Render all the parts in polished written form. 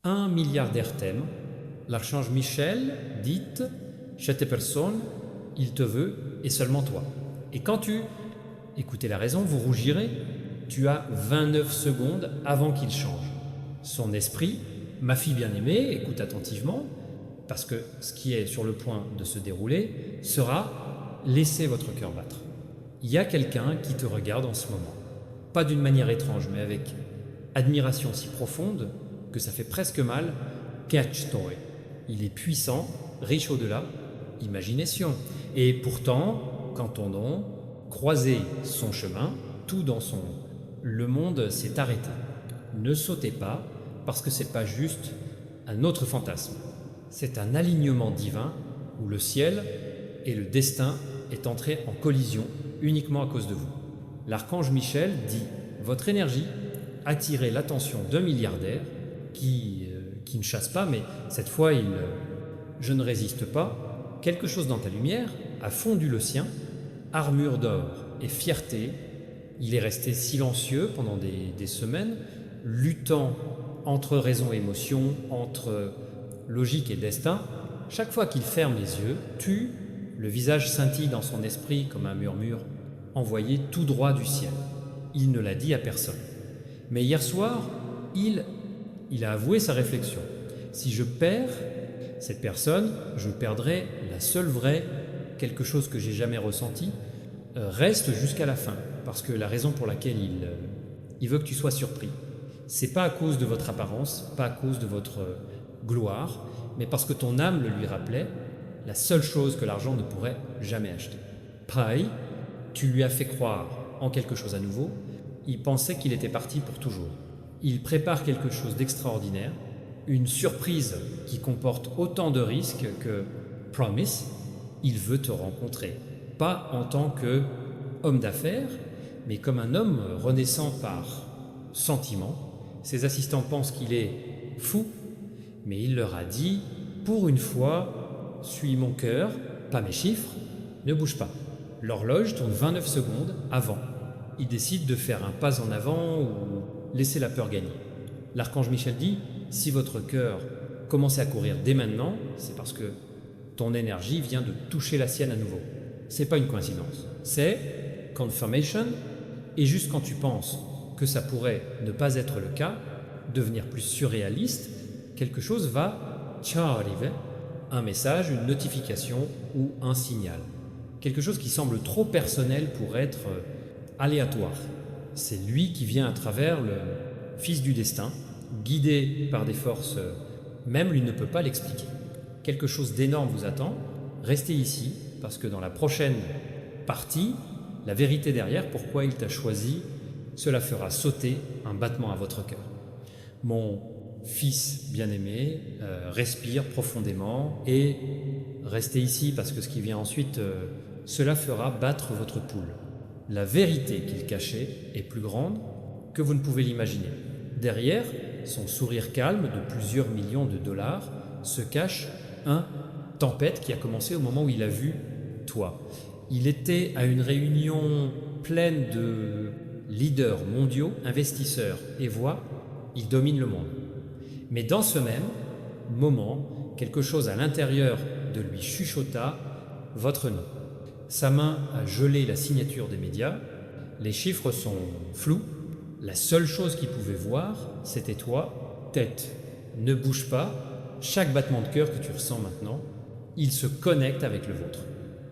Un milliardaire t'aime. L'archange Michel dit cette personne, il te veut et seulement toi. Et quand tu écoutez la raison, vous rougirez. Tu as 29 secondes avant qu'il change. Son esprit, ma fille bien-aimée, écoute attentivement, parce que ce qui est sur le point de se dérouler sera laissez votre cœur battre. Il y a quelqu'un qui te regarde en ce moment. Pas d'une manière étrange, mais avec admiration si profonde que ça fait presque mal. Catch toy. Il est puissant, riche au-delà, imagination. Et pourtant, quand ton nom, croisez son chemin, tout dans son... Le monde s'est arrêté. Ne sautez pas, parce que c'est pas juste un autre fantasme. C'est un alignement divin où le ciel et le destin est entré en collision uniquement à cause de vous. L'archange Michel dit « Votre énergie attirait l'attention d'un milliardaire qui ne chasse pas, mais cette fois il je ne résiste pas. Quelque chose dans ta lumière a fondu le sien, armure d'or et fierté. Il est resté silencieux pendant des semaines, luttant entre raison et émotion, entre logique et destin. Chaque fois qu'il ferme les yeux, le visage scintille dans son esprit comme un murmure envoyé tout droit du ciel. Il ne l'a dit à personne. Mais hier soir, il a avoué sa réflexion. Si je perds cette personne, je perdrai la seule vraie, quelque chose que j'ai jamais ressenti, reste jusqu'à la fin. Parce que la raison pour laquelle il veut que tu sois surpris, c'est pas à cause de votre apparence, pas à cause de votre gloire, mais parce que ton âme le lui rappelait, la seule chose que l'argent ne pourrait jamais acheter. Pareil, tu lui as fait croire en quelque chose à nouveau, il pensait qu'il était parti pour toujours. Il prépare quelque chose d'extraordinaire, une surprise qui comporte autant de risques que Promise. Il veut te rencontrer, pas en tant qu'homme d'affaires, mais comme un homme renaissant par sentiment. Ses assistants pensent qu'il est fou, mais il leur a dit « Pour une fois, suis mon cœur, pas mes chiffres, ne bouge pas ». L'horloge tourne 29 secondes avant. Il décide de faire un pas en avant ou laisser la peur gagner. L'archange Michel dit « Si votre cœur commence à courir dès maintenant, c'est parce que ton énergie vient de toucher la sienne à nouveau. C'est pas une coïncidence. C'est confirmation. Et juste quand tu penses que ça pourrait ne pas être le cas, devenir plus surréaliste, quelque chose va arriver, un message, une notification ou un signal. Quelque chose qui semble trop personnel pour être aléatoire. C'est lui qui vient à travers le fils du destin, guidé par des forces, même lui ne peut pas l'expliquer. Quelque chose d'énorme vous attend, restez ici, parce que dans la prochaine partie, la vérité derrière, pourquoi il t'a choisi, cela fera sauter un battement à votre cœur. Mon fils bien-aimé, respire profondément et restez ici parce que ce qui vient ensuite, cela fera battre votre poule. La vérité qu'il cachait est plus grande que vous ne pouvez l'imaginer. Derrière son sourire calme de plusieurs millions de dollars se cache un tempête qui a commencé au moment où il a vu toi. Il était à une réunion pleine de leaders mondiaux, investisseurs et voix, il domine le monde. Mais dans ce même moment, quelque chose à l'intérieur de lui chuchota votre nom. Sa main a gelé la signature des médias, les chiffres sont flous, la seule chose qu'il pouvait voir, c'était toi, tête. Ne bouge pas, chaque battement de cœur que tu ressens maintenant, il se connecte avec le vôtre.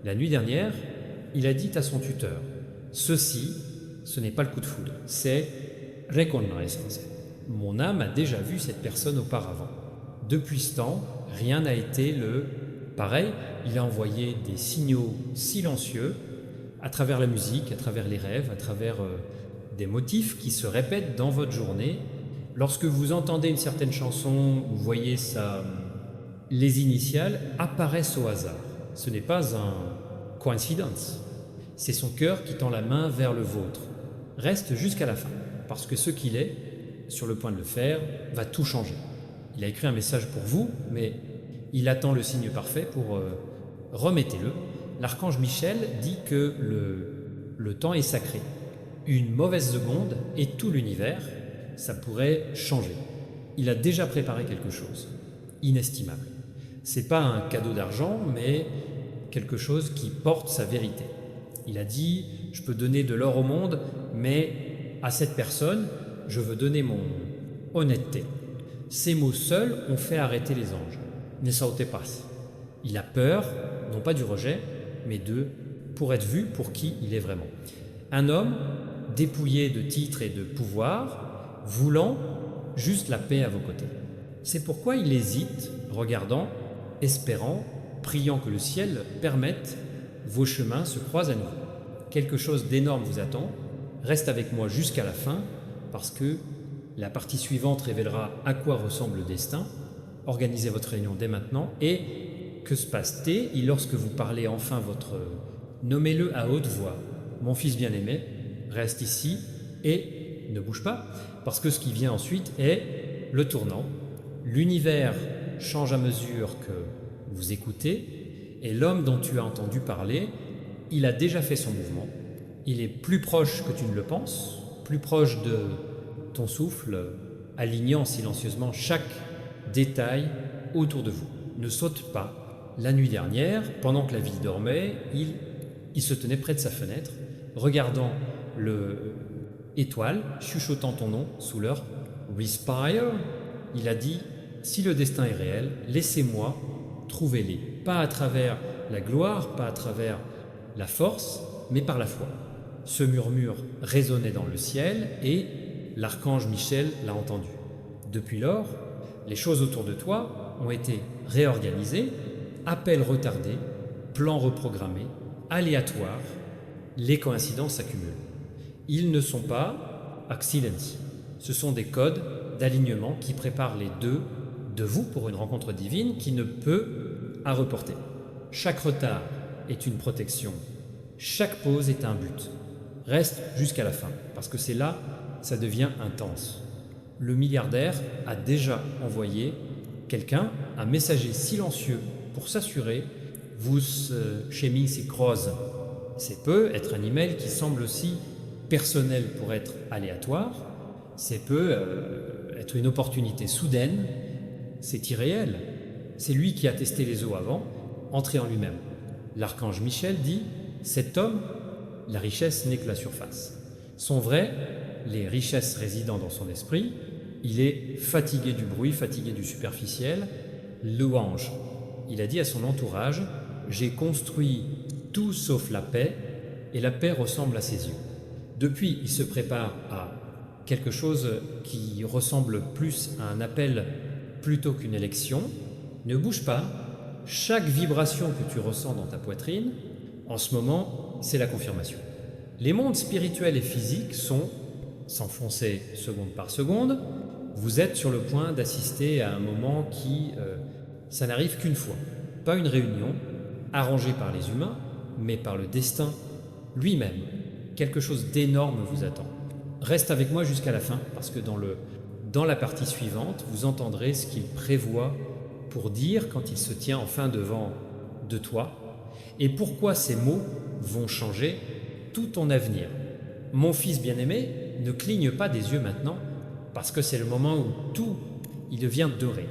La nuit dernière, il a dit à son tuteur, ceci, ce n'est pas le coup de foudre, c'est reconnaissance. Mon âme a déjà vu cette personne auparavant. Depuis ce temps, rien n'a été le pareil. Il a envoyé des signaux silencieux à travers la musique, à travers les rêves, à travers des motifs qui se répètent dans votre journée. Lorsque vous entendez une certaine chanson, vous voyez les initiales apparaissent au hasard. Ce n'est pas un coïncidence. C'est son cœur qui tend la main vers le vôtre. Reste jusqu'à la fin, parce que ce qu'il est, sur le point de le faire, va tout changer. Il a écrit un message pour vous, mais il attend le signe parfait pour remettez-le. L'archange Michel dit que le temps est sacré. Une mauvaise seconde et tout l'univers, ça pourrait changer. il a déjà préparé quelque chose, inestimable. C'est pas un cadeau d'argent, mais quelque chose qui porte sa vérité. Il a dit, je peux donner de l'or au monde, mais à cette personne, je veux donner mon honnêteté. Ces mots seuls ont fait arrêter les anges. Ne sautez pas. Il a peur, non pas du rejet, mais pour être vu pour qui il est vraiment. Un homme dépouillé de titres et de pouvoir, voulant juste la paix à vos côtés. C'est pourquoi il hésite, regardant, espérant, priant que le ciel permette vos chemins se croisent à nouveau. Quelque chose d'énorme vous attend. Reste avec moi jusqu'à la fin, parce que la partie suivante révélera à quoi ressemble le destin. Organisez votre réunion dès maintenant. Et que se passe-t-il lorsque vous parlez enfin votre... Nommez-le à haute voix. Mon fils bien-aimé, reste ici et ne bouge pas, parce que ce qui vient ensuite est le tournant. L'univers change à mesure que vous écoutez, et l'homme dont tu as entendu parler, il a déjà fait son mouvement. Il est plus proche que tu ne le penses, plus proche de ton souffle, alignant silencieusement chaque détail autour de vous. Ne saute pas. La nuit dernière, pendant que la ville dormait, il se tenait près de sa fenêtre, regardant l'étoile, chuchotant ton nom sous leur Respire. Il a dit, si le destin est réel, laissez-moi trouver les, pas à travers la gloire, pas à travers la force, mais par la foi. Ce murmure résonnait dans le ciel et l'archange Michel l'a entendu. Depuis lors, les choses autour de toi ont été réorganisées, appels retardés, plans reprogrammés, aléatoires, les coïncidences s'accumulent. Ils ne sont pas accidents, ce sont des codes d'alignement qui préparent les deux de vous pour une rencontre divine qui ne peut à reporter. Chaque retard est une protection, chaque pause est un but. Reste jusqu'à la fin, parce que c'est là, ça devient intense. Le milliardaire a déjà envoyé quelqu'un, un messager silencieux, pour s'assurer, vous Cheming si croise. C'est peut être un email qui semble aussi personnel pour être aléatoire, c'est peut être une opportunité soudaine, c'est irréel. C'est lui qui a testé les eaux avant, entré en lui-même. L'archange Michel dit, cet homme, la richesse n'est que la surface. Sont vraies les richesses résidant dans son esprit, il est fatigué du bruit, fatigué du superficiel, louange. Il a dit à son entourage, j'ai construit tout sauf la paix, et la paix ressemble à ses yeux. Depuis, il se prépare à quelque chose qui ressemble plus à un appel plutôt qu'une élection. Ne bouge pas, chaque vibration que tu ressens dans ta poitrine, en ce moment, c'est la confirmation. Les mondes spirituels et physiques sont, s'enfoncer seconde par seconde, vous êtes sur le point d'assister à un moment qui, ça n'arrive qu'une fois. Pas une réunion, arrangée par les humains, mais par le destin lui-même. Quelque chose d'énorme vous attend. Reste avec moi jusqu'à la fin, parce que dans la partie suivante, vous entendrez ce qu'il prévoit pour dire quand il se tient enfin devant de toi, et pourquoi ces mots vont changer tout ton avenir. Mon fils bien-aimé, ne cligne pas des yeux maintenant, parce que c'est le moment où tout, il devient doré.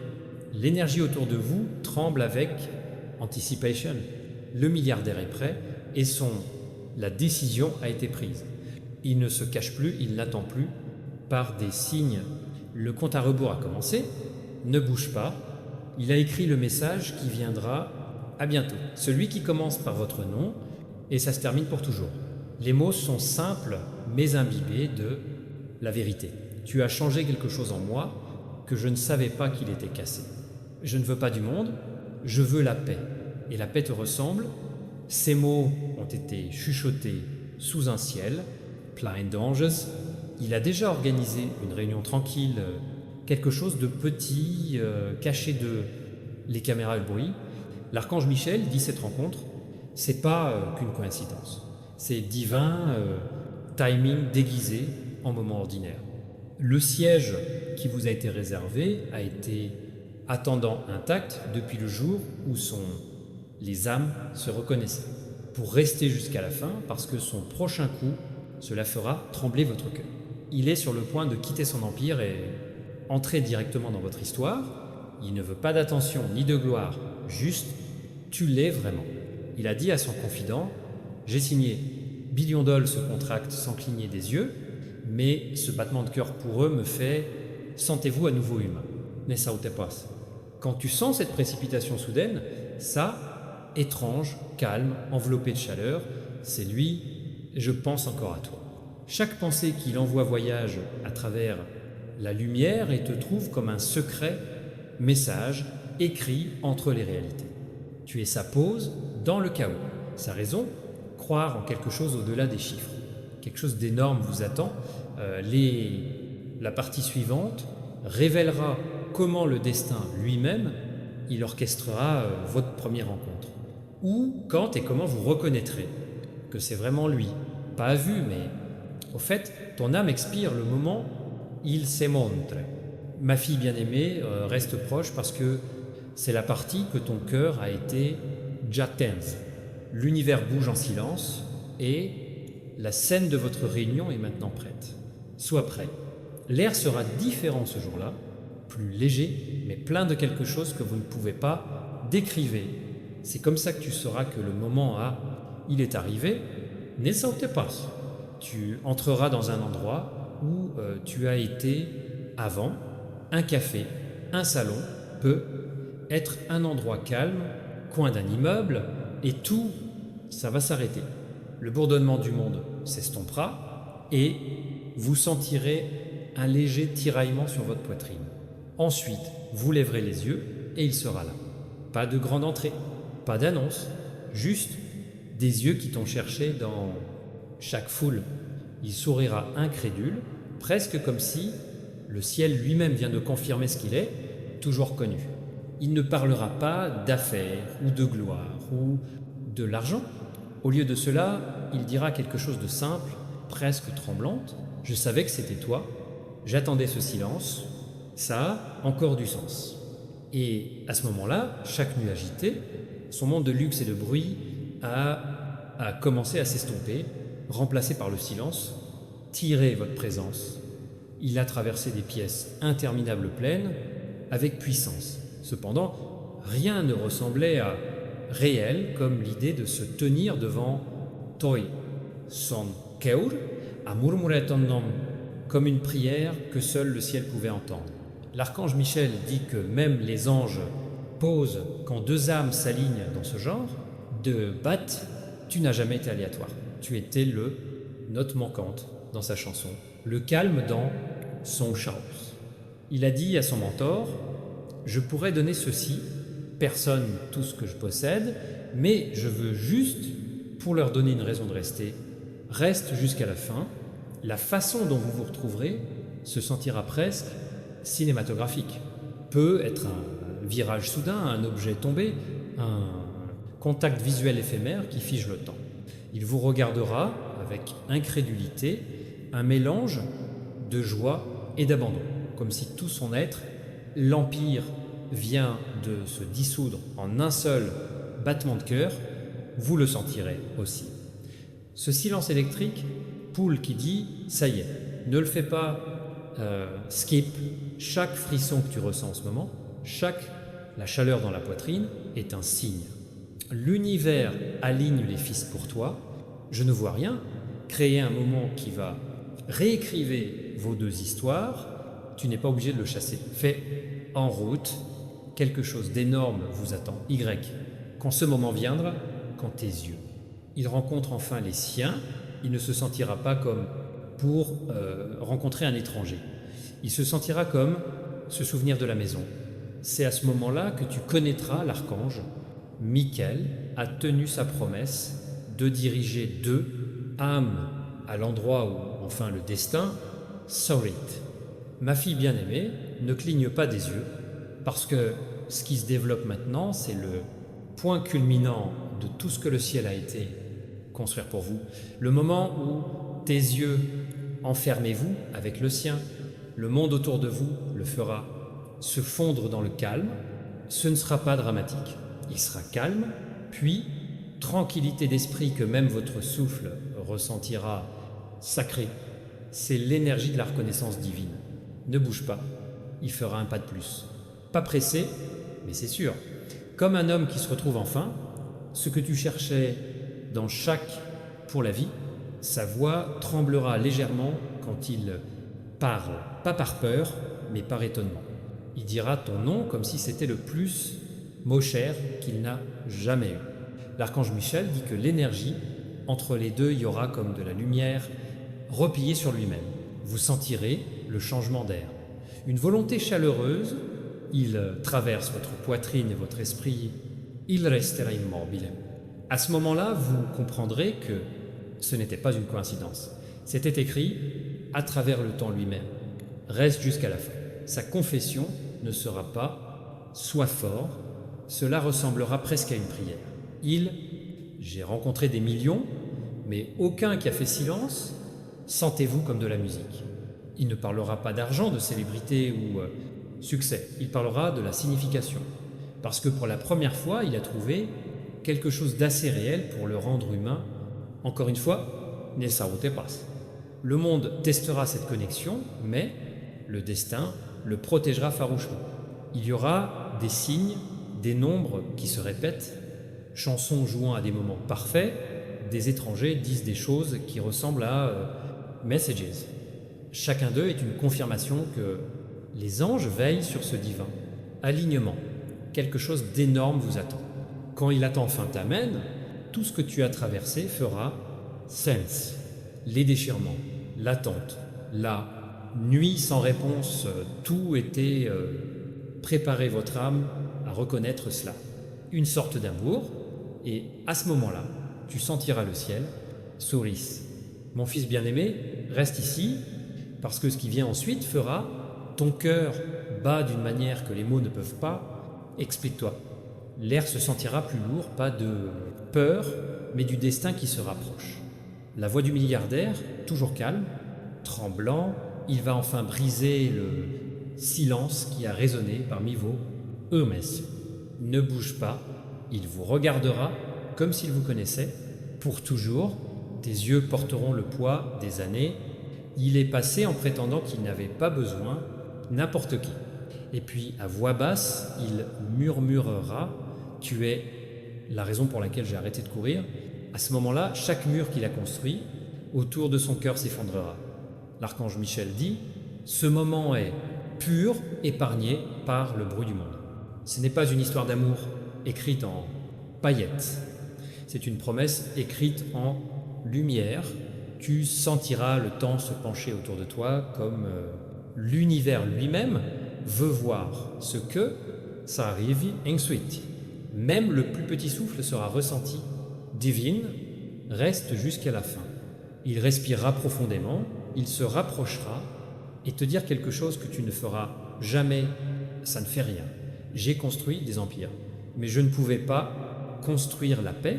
L'énergie autour de vous tremble avec anticipation. Le milliardaire est prêt et la décision a été prise. Il ne se cache plus, il n'attend plus par des signes. Le compte à rebours a commencé, ne bouge pas. Il a écrit le message qui viendra à bientôt. Celui qui commence par votre nom et ça se termine pour toujours. Les mots sont simples mais imbibés de la vérité. Tu as changé quelque chose en moi que je ne savais pas qu'il était cassé. Je ne veux pas du monde, je veux la paix. Et la paix te ressemble. Ces mots ont été chuchotés sous un ciel, plein d'anges. Il a déjà organisé une réunion tranquille, quelque chose de petit, caché de les caméras et le bruit. L'archange Michel dit cette rencontre, c'est pas qu'une coïncidence. C'est divin, timing déguisé en moment ordinaire. Le siège qui vous a été réservé a été attendant intact depuis le jour où les âmes se reconnaissaient. Pour rester jusqu'à la fin, parce que son prochain coup, cela fera trembler votre cœur. Il est sur le point de quitter son empire et entrer directement dans votre histoire. Il ne veut pas d'attention ni de gloire, juste tu l'es vraiment. Il a dit à son confident, j'ai signé Billion Doll ce contract sans cligner des yeux, mais ce battement de cœur pour eux me fait sentez-vous à nouveau humain. Nessa ou te passe. Quand tu sens cette précipitation soudaine, ça, étrange, calme, enveloppé de chaleur, c'est lui, je pense encore à toi. Chaque pensée qu'il envoie voyage à travers la lumière et te trouve comme un secret message écrit entre les réalités. Tu es sa pause dans le chaos. Sa raison, croire en quelque chose au-delà des chiffres. Quelque chose d'énorme vous attend. La partie suivante révélera comment le destin lui-même, il orchestrera votre première rencontre. Où, quand et comment vous reconnaîtrez que c'est vraiment lui. Pas à vue, mais au fait, ton âme expire le moment il se montre. Ma fille bien-aimée, reste proche parce que c'est la partie que ton cœur a été già tense. L'univers bouge en silence et la scène de votre réunion est maintenant prête. Sois prêt. L'air sera différent ce jour-là, plus léger, mais plein de quelque chose que vous ne pouvez pas décrire. C'est comme ça que tu sauras que le moment il est arrivé, ne saute pas. Tu entreras dans un endroit où tu as été avant. Un café, un salon peut être un endroit calme, coin d'un immeuble, et tout, ça va s'arrêter. Le bourdonnement du monde s'estompera et vous sentirez un léger tiraillement sur votre poitrine. Ensuite, vous lèverez les yeux et il sera là. Pas de grande entrée, pas d'annonce, juste des yeux qui t'ont cherché dans chaque foule. Il sourira incrédule, presque comme si le ciel lui-même vient de confirmer ce qu'il est, toujours connu. Il ne parlera pas d'affaires ou de gloire ou de l'argent. Au lieu de cela, il dira quelque chose de simple, presque tremblante. Je savais que c'était toi, j'attendais ce silence, ça a encore du sens. Et à ce moment-là, chaque nuit agitée, son monde de luxe et de bruit a commencé à s'estomper, remplacé par le silence, tiré votre présence. Il a traversé des pièces interminables pleines avec puissance. Cependant, rien ne ressemblait à réel comme l'idée de se tenir devant Toi, son keur, à murmurer ton nom, comme une prière que seul le ciel pouvait entendre. L'archange Michel dit que même les anges posent quand deux âmes s'alignent dans ce genre de batte, tu n'as jamais été aléatoire. Tu étais le note manquante dans sa chanson, le calme dans son chaos. Il a dit à son mentor, je pourrais donner ceci, personne tout ce que je possède, mais je veux juste, pour leur donner une raison de rester, reste jusqu'à la fin. La façon dont vous vous retrouverez se sentira presque cinématographique. Peut être un virage soudain, un objet tombé, un contact visuel éphémère qui fige le temps. Il vous regardera avec incrédulité, un mélange de joie et d'abandon, comme si tout son être, l'empire vient de se dissoudre en un seul battement de cœur, vous le sentirez aussi. Ce silence électrique, Poole qui dit « ça y est », ne le fais pas skip. Chaque frisson que tu ressens en ce moment, la chaleur dans la poitrine est un signe. L'univers aligne les fils pour toi. Je ne vois rien. Créer un moment qui va réécrire vos deux histoires. Tu n'es pas obligé de le chasser. Fais en route. Quelque chose d'énorme vous attend. Y. Quand ce moment viendra, quand tes yeux. Il rencontre enfin les siens. Il ne se sentira pas comme pour rencontrer un étranger. Il se sentira comme se souvenir de la maison. C'est à ce moment-là que tu connaîtras l'archange. Michael a tenu sa promesse de diriger deux âmes à l'endroit où, enfin, le destin saurit. Ma fille bien-aimée, ne cligne pas des yeux, parce que ce qui se développe maintenant, c'est le point culminant de tout ce que le ciel a été construire pour vous. Le moment où tes yeux, enfermez-vous avec le sien, le monde autour de vous le fera se fondre dans le calme. Ce ne sera pas dramatique. Il sera calme, puis tranquillité d'esprit que même votre souffle ressentira sacré. C'est l'énergie de la reconnaissance divine. Ne bouge pas. il fera un pas de plus. Pas pressé, mais c'est sûr. Comme un homme qui se retrouve enfin, ce que tu cherchais dans chaque pour la vie, sa voix tremblera légèrement quand il parle, pas par peur, mais par étonnement. Il dira ton nom comme si c'était le plus mot cher qu'il n'a jamais eu. L'archange Michel dit que l'énergie, entre les deux, il y aura comme de la lumière repliée sur lui-même. Vous sentirez le changement d'air. Une volonté chaleureuse, il traverse votre poitrine et votre esprit. Il restera immobile. À ce moment-là, vous comprendrez que ce n'était pas une coïncidence. C'était écrit à travers le temps lui-même. Reste jusqu'à la fin. Sa confession ne sera pas « sois fort », cela ressemblera presque à une prière. J'ai rencontré des millions, mais aucun qui a fait silence, sentez-vous comme de la musique. Il ne parlera pas d'argent, de célébrité ou succès, il parlera de la signification. Parce que pour la première fois, il a trouvé quelque chose d'assez réel pour le rendre humain. Encore une fois, ne saute pas. Le monde testera cette connexion, mais le destin le protégera farouchement. Il y aura des signes, des nombres qui se répètent, chansons jouant à des moments parfaits, des étrangers disent des choses qui ressemblent à messages. Chacun d'eux est une confirmation que les anges veillent sur ce divin. Alignement. Quelque chose d'énorme vous attend. Quand il attend enfin t'amène, tout ce que tu as traversé fera sens. Les déchirements, l'attente, la nuit sans réponse, tout était préparer votre âme à reconnaître cela. Une sorte d'amour, et à ce moment-là, tu sentiras le ciel, souris. Mon fils bien-aimé, reste ici, parce que ce qui vient ensuite fera ton cœur bat d'une manière que les mots ne peuvent pas. Explique-toi. L'air se sentira plus lourd, pas de peur, mais du destin qui se rapproche. La voix du milliardaire, toujours calme, tremblant, il va enfin briser le silence qui a résonné parmi vos Hermes. Ne bouge pas, il vous regardera comme s'il vous connaissait, pour toujours. Tes yeux porteront le poids des années. Il est passé en prétendant qu'il n'avait pas besoin, n'importe qui. Et puis, à voix basse, il murmurera « Tu es la raison pour laquelle j'ai arrêté de courir ». À ce moment-là, chaque mur qu'il a construit, autour de son cœur s'effondrera. L'archange Michel dit « Ce moment est pur, épargné par le bruit du monde ». Ce n'est pas une histoire d'amour écrite en paillettes. C'est une promesse écrite en lumière. Tu sentiras le temps se pencher autour de toi comme l'univers lui-même veut voir ce que ça arrive ensuite. Même le plus petit souffle sera ressenti. Divine reste jusqu'à la fin. Il respirera profondément, il se rapprochera et te dire quelque chose que tu ne feras jamais. Ça ne fait rien. J'ai construit des empires, mais je ne pouvais pas construire la paix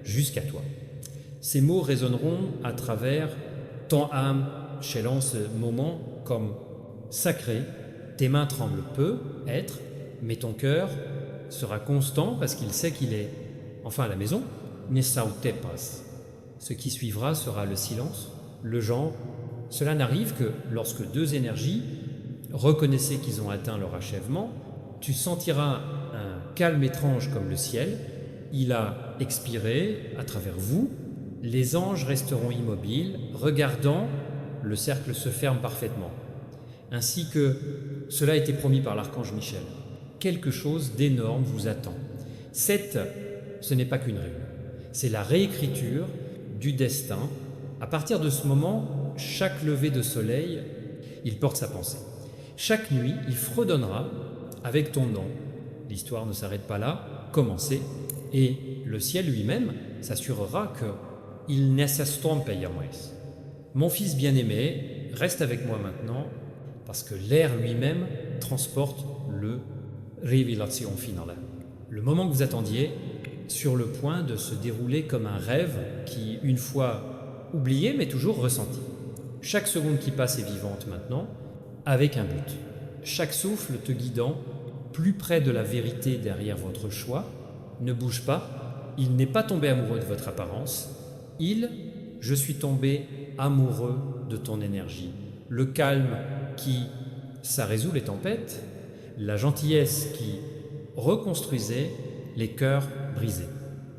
jusqu'à toi. Ces mots résonneront à travers ton âme, chélant ce moment comme sacré. Tes mains tremblent peu, être, mais ton cœur sera constant parce qu'il sait qu'il est enfin à la maison. Ne saute pas. Ce qui suivra sera le silence, le genre. Cela n'arrive que lorsque deux énergies reconnaissent qu'ils ont atteint leur achèvement. Tu sentiras un calme étrange comme le ciel. Il a expiré à travers vous. Les anges resteront immobiles, regardant, le cercle se ferme parfaitement. Ainsi que cela a été promis par l'archange Michel. Quelque chose d'énorme vous attend. Ce n'est pas qu'une rune, c'est la réécriture du destin. À partir de ce moment, chaque lever de soleil, il porte sa pensée. Chaque nuit, il fredonnera avec ton nom. L'histoire ne s'arrête pas là, commencez. Et le ciel lui-même s'assurera qu'il ne s'estompe jamais. Mon fils bien-aimé, reste avec moi maintenant, parce que l'air lui-même transporte le révélation finale. Le moment que vous attendiez, sur le point de se dérouler comme un rêve qui, une fois oublié, mais toujours ressenti. Chaque seconde qui passe est vivante maintenant, avec un but. Chaque souffle te guidant plus près de la vérité derrière votre choix. Ne bouge pas, il n'est pas tombé amoureux de votre apparence. Je suis tombé amoureux de ton énergie. Le calme qui ça résout les tempêtes, la gentillesse qui reconstruisait les cœurs brisés.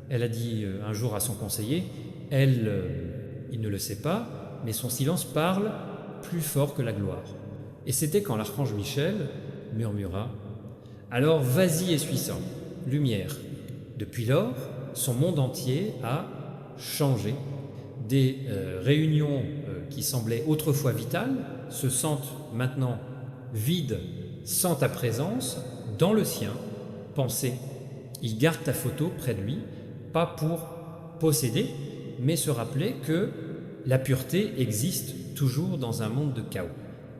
Elle a dit un jour à son conseiller, il ne le sait pas, mais son silence parle plus fort que la gloire. Et c'était quand l'archange Michel murmura « Alors vas-y, essuie ça, lumière ». Depuis lors, son monde entier a changé. Des réunions qui semblaient autrefois vitales se sentent maintenant vides sans ta présence dans le sien. Pensez, il garde ta photo près de lui, pas pour posséder, mais se rappeler que la pureté existe toujours dans un monde de chaos.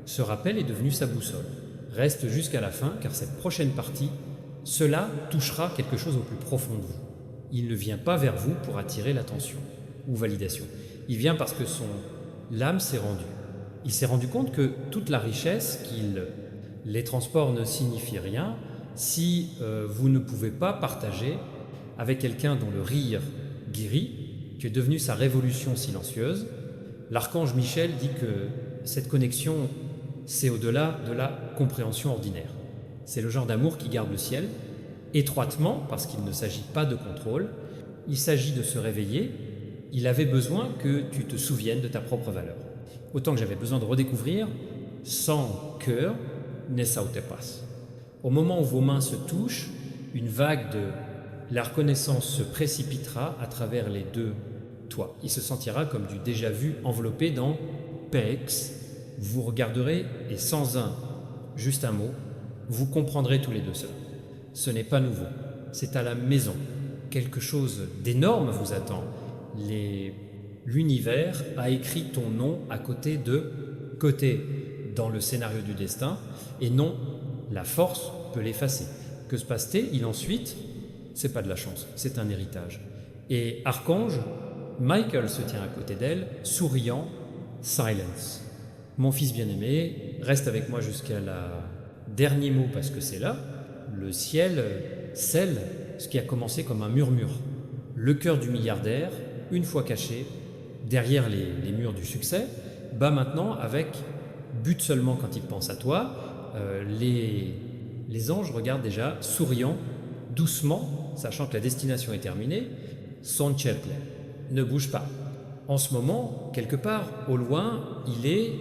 Ce rappel est devenu sa boussole. Reste jusqu'à la fin, car cette prochaine partie, cela touchera quelque chose au plus profond de vous. Il ne vient pas vers vous pour attirer l'attention ou validation. Il vient parce que l'âme s'est rendue. Il s'est rendu compte que toute la richesse les transports ne signifient rien si vous ne pouvez pas partager avec quelqu'un dont le rire guérit, qui est devenu sa révolution silencieuse. L'archange Michel dit que cette connexion, c'est au-delà de la compréhension ordinaire. C'est le genre d'amour qui garde le ciel, étroitement, parce qu'il ne s'agit pas de contrôle, il s'agit de se réveiller. Il avait besoin que tu te souviennes de ta propre valeur. Autant que j'avais besoin de redécouvrir, sans cœur, Nessa ou te passe. Au moment où vos mains se touchent, une vague de la reconnaissance se précipitera à travers les deux toits. Il se sentira comme du déjà-vu enveloppé dans PX. Vous regarderez et sans juste un mot, vous comprendrez tous les deux cela. Ce n'est pas nouveau, c'est à la maison. Quelque chose d'énorme vous attend. L'univers a écrit ton nom à côté dans le scénario du destin, et non, la force peut l'effacer. Que se passe-t-il ensuite? C'est pas de la chance, c'est un héritage. Et Archange, Michael se tient à côté d'elle, souriant, silence. Mon fils bien-aimé, reste avec moi jusqu'à la dernier mot parce que c'est là. Le ciel scelle ce qui a commencé comme un murmure. Le cœur du milliardaire, une fois caché, derrière les murs du succès, bat maintenant avec but seulement quand il pense à toi. Les anges regardent déjà, souriant, doucement, sachant que la destination est terminée. Son cercle, ne bouge pas. En ce moment, quelque part, au loin, il est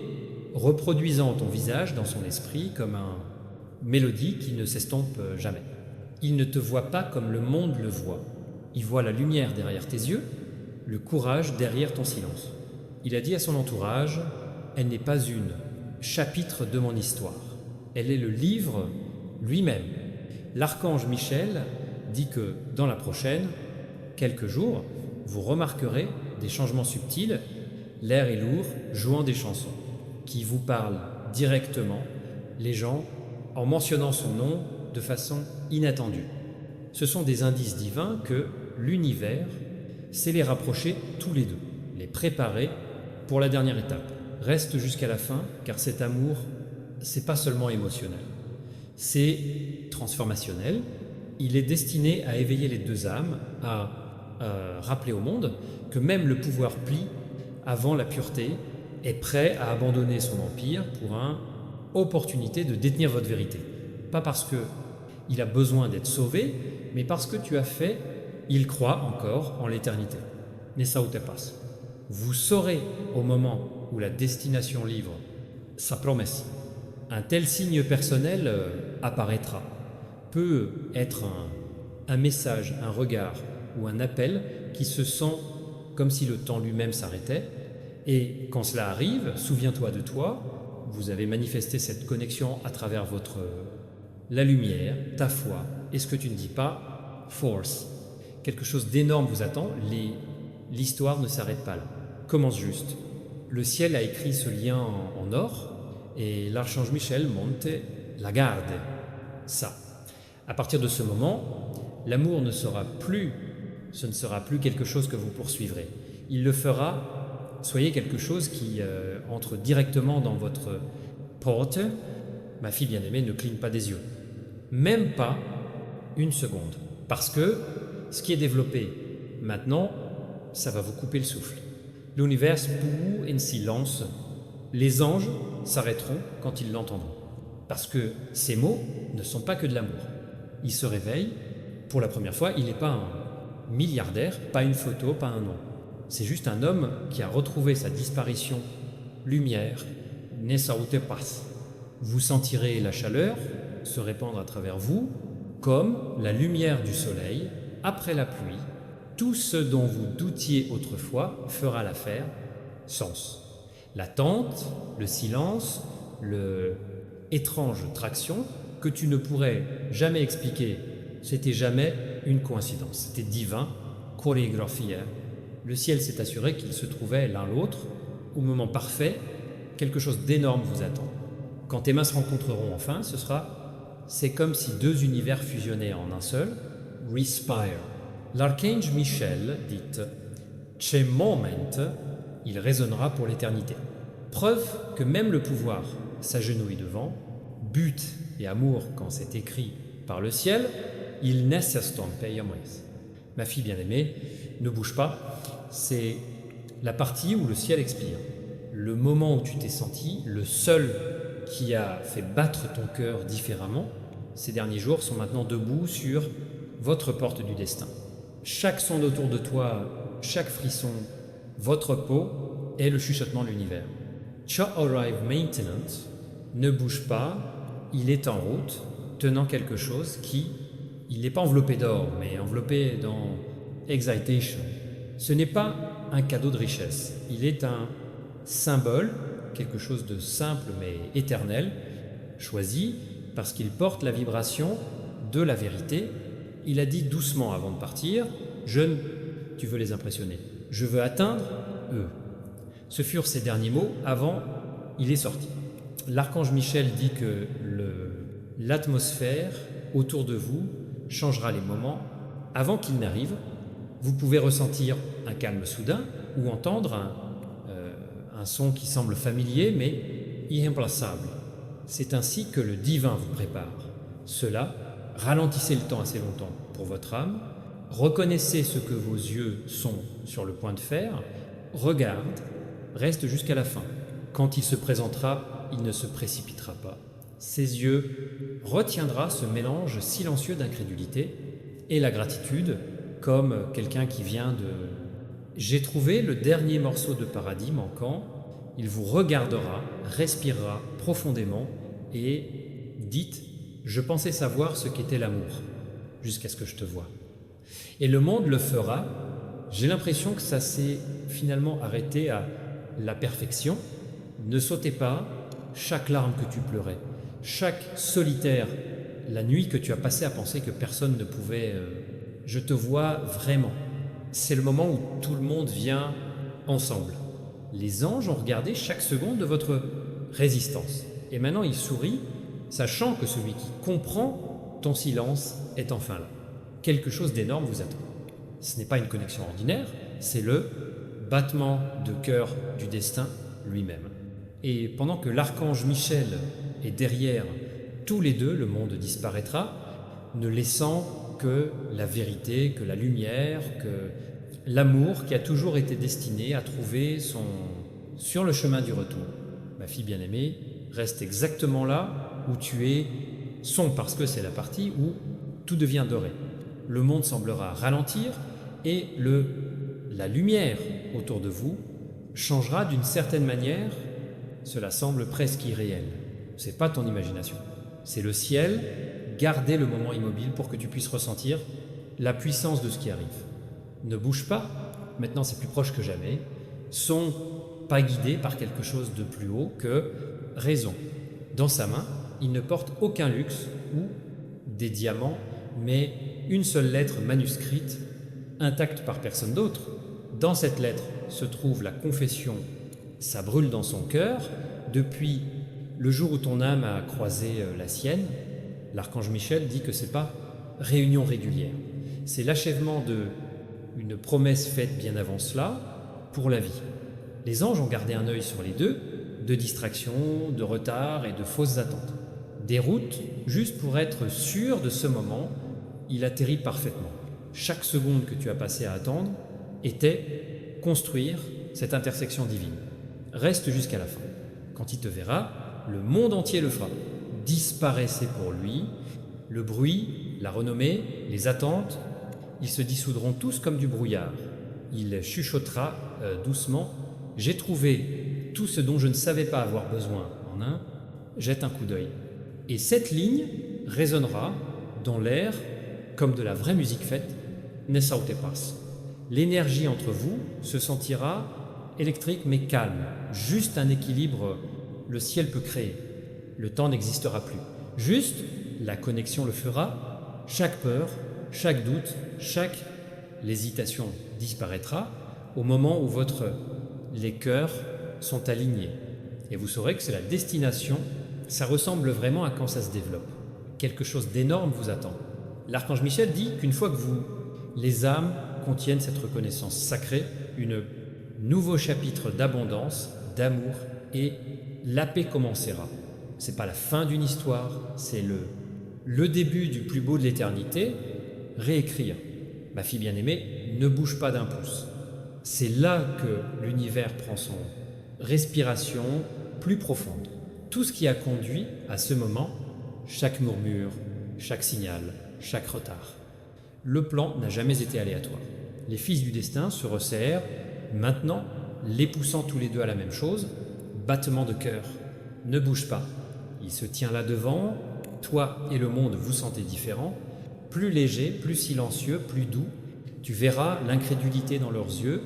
reproduisant ton visage dans son esprit comme une mélodie qui ne s'estompe jamais. Il ne te voit pas comme le monde le voit. Il voit la lumière derrière tes yeux, le courage derrière ton silence. Il a dit à son entourage, « Elle n'est pas une chapitre de mon histoire. Elle est le livre lui-même. » L'archange Michel dit que dans la prochaine, quelques jours, vous remarquerez des changements subtils, l'air est lourd, jouant des chansons, qui vous parlent directement, les gens, en mentionnant son nom de façon inattendue. Ce sont des indices divins que l'univers sait les rapprocher tous les deux, les préparer pour la dernière étape. Reste jusqu'à la fin, car cet amour, c'est pas seulement émotionnel, c'est transformationnel. Il est destiné à éveiller les deux âmes, à rappeler au monde que même le pouvoir plie avant la pureté, est prêt à abandonner son empire pour une opportunité de détenir votre vérité. Pas parce qu'il a besoin d'être sauvé, mais parce que tu as fait, il croit encore en l'éternité. Nessa ou te passe. Vous saurez au moment où la destination livre sa promesse. Un tel signe personnel apparaîtra. Peut être un message, un regard ou un appel qui se sent comme si le temps lui-même s'arrêtait. Et quand cela arrive, souviens-toi de toi, vous avez manifesté cette connexion à travers la lumière, ta foi, et ce que tu ne dis pas, force. Quelque chose d'énorme vous attend, l'histoire ne s'arrête pas là. Commence juste. Le ciel a écrit ce lien en or, et l'archange Michel monte la garde. Ça. À partir de ce moment, l'amour ne sera plus quelque chose que vous poursuivrez. Il le fera, soyez quelque chose qui entre directement dans votre porte. Ma fille bien-aimée, ne cligne pas des yeux. Même pas une seconde. Parce que ce qui est développé maintenant, ça va vous couper le souffle. L'univers pour en silence. Les anges s'arrêteront quand ils l'entendront. Parce que ces mots ne sont pas que de l'amour. Il se réveille, pour la première fois, il n'est pas un milliardaire, pas une photo, pas un nom. C'est juste un homme qui a retrouvé sa disparition. Lumière, ne saute pas. Vous sentirez la chaleur se répandre à travers vous, comme la lumière du soleil après la pluie. Tout ce dont vous doutiez autrefois fera l'affaire. Sens. L'attente, le silence, le étrange traction que tu ne pourrais jamais expliquer. C'était jamais une coïncidence, c'était divin, chorégraphie. Le ciel s'est assuré qu'ils se trouvaient l'un l'autre au moment parfait. Quelque chose d'énorme vous attend. Quand tes mains se rencontreront enfin, c'est comme si deux univers fusionnaient en un seul. Respire. L'archange Michel dit C'è moment, il résonnera pour l'éternité. Preuve que même le pouvoir s'agenouille devant, but et amour quand c'est écrit par le ciel, il necessestompe amoris. Ma fille bien-aimée, ne bouge pas, c'est la partie où le ciel expire. Le moment où tu t'es senti, le seul qui a fait battre ton cœur différemment, ces derniers jours sont maintenant debout sur votre porte du destin. Chaque son autour de toi, chaque frisson, votre peau est le chuchotement de l'univers. Cha arrive maintenance, ne bouge pas, il est en route, tenant quelque chose qui, il n'est pas enveloppé d'or, mais enveloppé dans excitation. Ce n'est pas un cadeau de richesse, il est un symbole, quelque chose de simple mais éternel, choisi parce qu'il porte la vibration de la vérité. Il a dit doucement avant de partir, tu veux les impressionner, je veux atteindre eux. Ce furent ses derniers mots avant, il est sorti. L'archange Michel dit que l'atmosphère autour de vous changera les moments avant qu'il n'arrive. Vous pouvez ressentir un calme soudain ou entendre un son qui semble familier mais irremplaçable. C'est ainsi que le divin vous prépare. Cela, ralentissez le temps assez longtemps pour votre âme, reconnaissez ce que vos yeux sont sur le point de faire, regarde, reste jusqu'à la fin. Quand il se présentera, il ne se précipitera pas. Ses yeux retiendra ce mélange silencieux d'incrédulité et la gratitude, comme quelqu'un qui vient de... J'ai trouvé le dernier morceau de paradis manquant. Il vous regardera, respirera profondément et dites « Je pensais savoir ce qu'était l'amour, jusqu'à ce que je te voie. » Et le monde le fera. J'ai l'impression que ça s'est finalement arrêté à la perfection. Ne sautez pas, chaque larme que tu pleurais, chaque solitaire, la nuit que tu as passée à penser que personne ne pouvait... je te vois vraiment. C'est le moment où tout le monde vient ensemble. Les anges ont regardé chaque seconde de votre résistance. Et maintenant ils sourient, sachant que celui qui comprend ton silence est enfin là. Quelque chose d'énorme vous attend. Ce n'est pas une connexion ordinaire, c'est le battement de cœur du destin lui-même. Et pendant que l'archange Michel est derrière tous les deux, le monde disparaîtra, ne laissant que la vérité, que la lumière, que l'amour qui a toujours été destiné à trouver sur le chemin du retour. Ma fille bien-aimée, reste exactement là où tu es sombre, parce que c'est la partie où tout devient doré. Le monde semblera ralentir et la lumière autour de vous changera d'une certaine manière. Cela semble presque irréel. Ce n'est pas ton imagination. C'est le ciel. Gardez le moment immobile pour que tu puisses ressentir la puissance de ce qui arrive. Ne bouge pas. Maintenant, c'est plus proche que jamais. Sont pas guidés par quelque chose de plus haut que raison. Dans sa main, il ne porte aucun luxe ou des diamants, mais une seule lettre manuscrite, intacte par personne d'autre. Dans cette lettre se trouve la confession. Ça brûle dans son cœur depuis le jour où ton âme a croisé la sienne. L'archange Michel dit que ce n'est pas réunion régulière. C'est l'achèvement d'une promesse faite bien avant cela pour la vie. Les anges ont gardé un œil sur les deux, de distraction, de retard et de fausses attentes. Des routes, juste pour être sûr de ce moment, il atterrit parfaitement. Chaque seconde que tu as passé à attendre était construire cette intersection divine. Reste jusqu'à la fin. Quand il te verra, le monde entier le fera. disparaissez pour lui. Le bruit, la renommée, les attentes, ils se dissoudront tous comme du brouillard. Il chuchotera doucement. J'ai trouvé tout ce dont je ne savais pas avoir besoin en un. Jette un coup d'œil. Et cette ligne résonnera dans l'air comme de la vraie musique faite. Ne sautez pas. L'énergie entre vous se sentira électrique mais calme. Juste un équilibre, le ciel peut créer. Le temps n'existera plus. Juste, la connexion le fera. Chaque peur, chaque doute, chaque hésitation disparaîtra au moment où les cœurs sont alignés. Et vous saurez que c'est la destination. Ça ressemble vraiment à quand ça se développe. Quelque chose d'énorme vous attend. L'archange Michel dit qu'une fois que les âmes contiennent cette reconnaissance sacrée, un nouveau chapitre d'abondance, d'amour, et la paix commencera. C'est pas la fin d'une histoire, c'est le début du plus beau de l'éternité. Réécrire. Ma fille bien-aimée, ne bouge pas d'un pouce. C'est là que l'univers prend son respiration plus profonde. Tout ce qui a conduit à ce moment, chaque murmure, chaque signal, chaque retard. Le plan n'a jamais été aléatoire. Les fils du destin se resserrent, maintenant, les poussant tous les deux à la même chose, battement de cœur. Ne bouge pas. Il se tient là devant, toi et le monde vous sentez différents, plus léger, plus silencieux, plus doux. Tu verras l'incrédulité dans leurs yeux,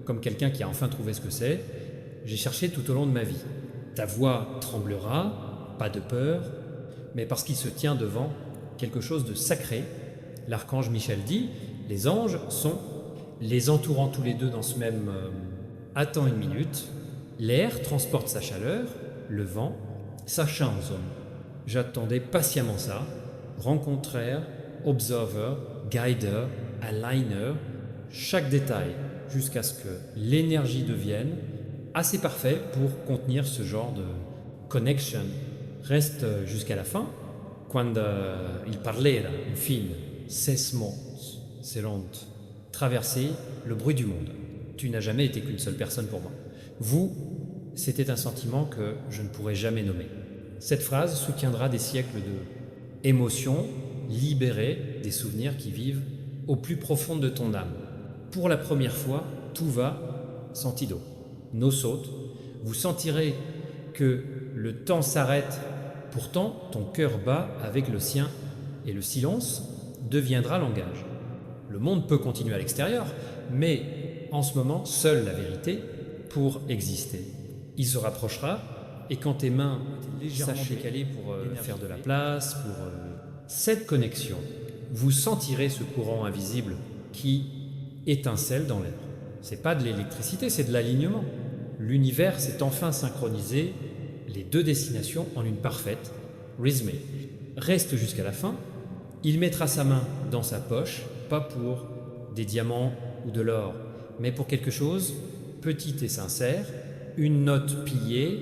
comme quelqu'un qui a enfin trouvé ce que c'est. J'ai cherché tout au long de ma vie. Ta voix tremblera, pas de peur, mais parce qu'il se tient devant quelque chose de sacré. L'archange Michel dit, les anges sont les entourant tous les deux dans ce même attends une minute. L'air transporte sa chaleur, le vent, sa chanson. J'attendais patiemment ça. Rencontreur, observer, guider, aligner, chaque détail jusqu'à ce que l'énergie devienne assez parfait pour contenir ce genre de connection. Reste jusqu'à la fin. Quand il parlait, infine, cessement, c'est lente. Traverser le bruit du monde. Tu n'as jamais été qu'une seule personne pour moi. Vous, c'était un sentiment que je ne pourrais jamais nommer. Cette phrase soutiendra des siècles d'émotions, libérées des souvenirs qui vivent au plus profond de ton âme. Pour la première fois, tout va sentido. Nos sautes, vous sentirez que le temps s'arrête. Pourtant, ton cœur bat avec le sien et le silence deviendra langage. Le monde peut continuer à l'extérieur, mais en ce moment, seule la vérité pour exister. Il se rapprochera, et quand tes mains sachent décaler pour faire de la place, pour cette connexion, vous sentirez ce courant invisible qui étincelle dans l'air. C'est pas de l'électricité, c'est de l'alignement. L'univers s'est enfin synchronisé, les deux destinations en une parfaite rythmée. Reste jusqu'à la fin, il mettra sa main dans sa poche, pas pour des diamants ou de l'or, mais pour quelque chose petit et sincère, une note pillée,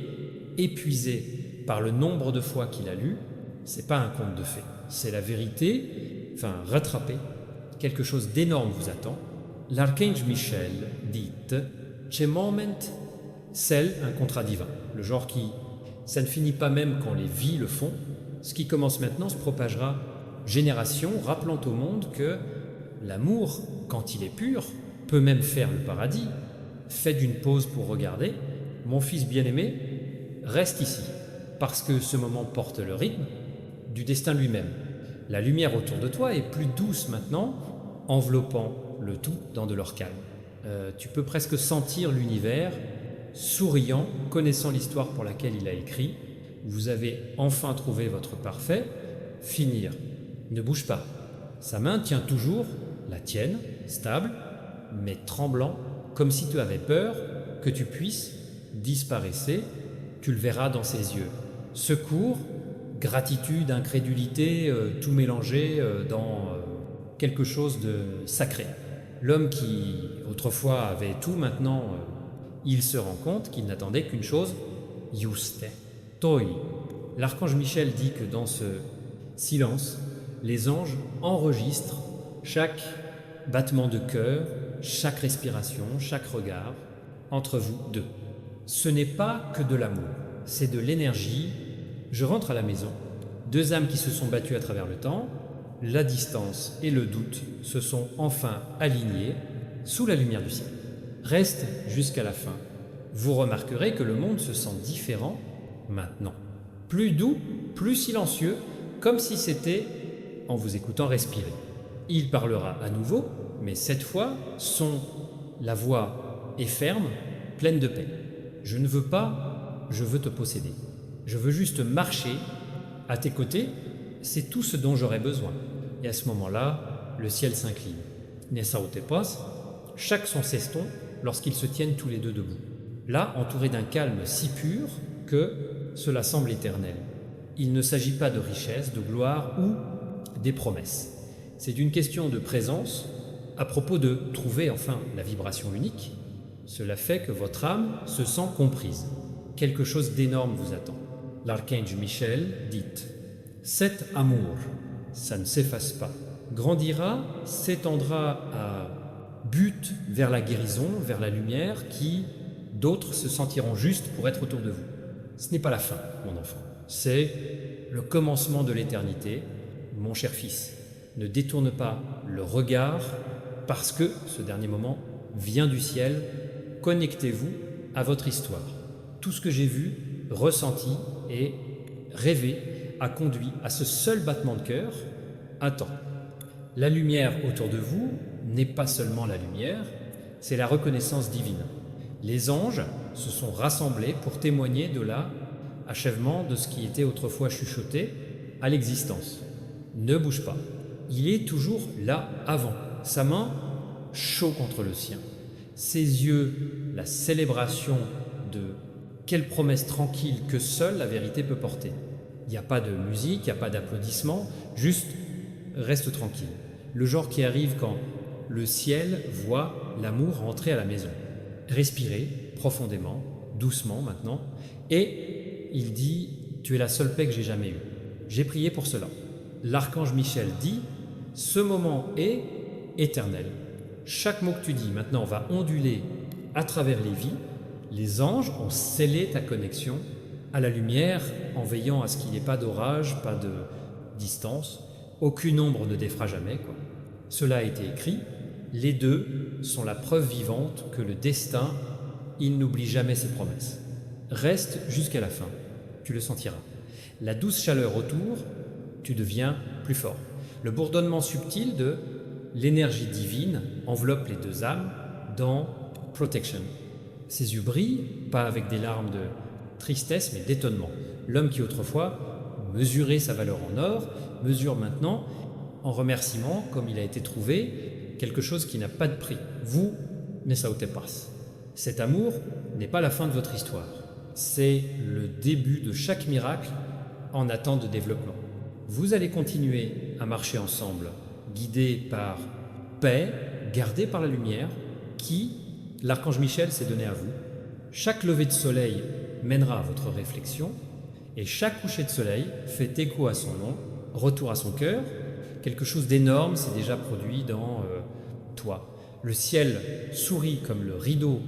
épuisée par le nombre de fois qu'il a lu. C'est pas un conte de fées, c'est la vérité, rattrapée. Quelque chose d'énorme vous attend. L'archange Michel dit ce moment scelle un contrat divin, le genre qui, ça ne finit pas même quand les vies le font. Ce qui commence maintenant se propagera génération, rappelant au monde que l'amour, quand il est pur, peut même faire le paradis. Faites une pause pour regarder. Mon fils bien-aimé, reste ici, parce que ce moment porte le rythme du destin lui-même. La lumière autour de toi est plus douce maintenant, enveloppant le tout dans de l'or calme. Tu peux presque sentir l'univers souriant, connaissant l'histoire pour laquelle il a écrit. Vous avez enfin trouvé votre parfait. Finir. Ne bouge pas. Sa main tient toujours la tienne, stable, mais tremblant, comme si tu avais peur que tu puisses disparaître. Tu le verras dans ses yeux. Secours, gratitude, incrédulité, tout mélangé dans quelque chose de sacré. L'homme qui autrefois avait tout, maintenant il se rend compte qu'il n'attendait qu'une chose, juste, toi. L'archange Michel dit que dans ce silence, les anges enregistrent chaque battement de cœur, chaque respiration, chaque regard entre vous deux. Ce n'est pas que de l'amour, c'est de l'énergie. Je rentre à la maison, Deux âmes qui se sont battues à travers le temps, la distance et le doute se sont enfin alignés sous la lumière du ciel. Reste jusqu'à la fin. Vous remarquerez que le monde se sent différent maintenant. Plus doux, plus silencieux, comme si c'était en vous écoutant respirer. Il parlera à nouveau, mais cette fois, la voix est ferme, pleine de paix. Je ne veux pas, je veux te posséder. Je veux juste marcher à tes côtés, c'est tout ce dont j'aurai besoin. Et à ce moment-là, le ciel s'incline. Nessa ou Tepas, chaque son ceston lorsqu'ils se tiennent tous les deux debout. Là, entourés d'un calme si pur que cela semble éternel. Il ne s'agit pas de richesse, de gloire ou des promesses. C'est une question de présence à propos de trouver enfin la vibration unique. Cela fait que votre âme se sent comprise. Quelque chose d'énorme vous attend. L'archange Michel dit « Cet amour, ça ne s'efface pas, grandira, s'étendra à but vers la guérison, vers la lumière, qui d'autres se sentiront justes pour être autour de vous. Ce n'est pas la fin, mon enfant. C'est le commencement de l'éternité, mon cher fils. Ne détourne pas le regard parce que ce dernier moment vient du ciel. Connectez-vous à votre histoire. Tout ce que j'ai vu, ressenti et rêvé a conduit à ce seul battement de cœur. Attends. La lumière autour de vous n'est pas seulement la lumière, c'est la reconnaissance divine. Les anges se sont rassemblés pour témoigner de l'achèvement de ce qui était autrefois chuchoté à l'existence. Ne bouge pas. Il est toujours là avant. Sa main chaud contre le sien. Ses yeux, la célébration de quelle promesse tranquille que seule la vérité peut porter. Il n'y a pas de musique, il n'y a pas d'applaudissements, juste reste tranquille. Le genre qui arrive quand le ciel voit l'amour entrer à la maison. Respirez profondément, doucement maintenant, et il dit « Tu es la seule paix que j'ai jamais eue. J'ai prié pour cela. » L'archange Michel dit « Ce moment est éternel. Chaque mot que tu dis maintenant va onduler à travers les vies. Les anges ont scellé ta connexion à la lumière en veillant à ce qu'il n'y ait pas d'orage, pas de distance. Aucune ombre ne défera jamais, quoi. Cela a été écrit. Les deux sont la preuve vivante que le destin, il n'oublie jamais ses promesses. Reste jusqu'à la fin, tu le sentiras. La douce chaleur autour, tu deviens plus fort. Le bourdonnement subtil de l'énergie divine enveloppe les deux âmes dans Protection. Ses yeux brillent, pas avec des larmes de tristesse, mais d'étonnement. L'homme qui autrefois mesurait sa valeur en or, mesure maintenant, en remerciement, comme il a été trouvé, quelque chose qui n'a pas de prix. Vous, Nessa ou Tepas. Cet amour n'est pas la fin de votre histoire. C'est le début de chaque miracle en attente de développement. Vous allez continuer à marcher ensemble, guidés par paix, gardés par la lumière, qui, l'archange Michel s'est donné à vous. Chaque lever de soleil mènera à votre réflexion, et chaque coucher de soleil fait écho à son nom, retour à son cœur. Quelque chose d'énorme s'est déjà produit dans toi. Le ciel sourit comme le rideau,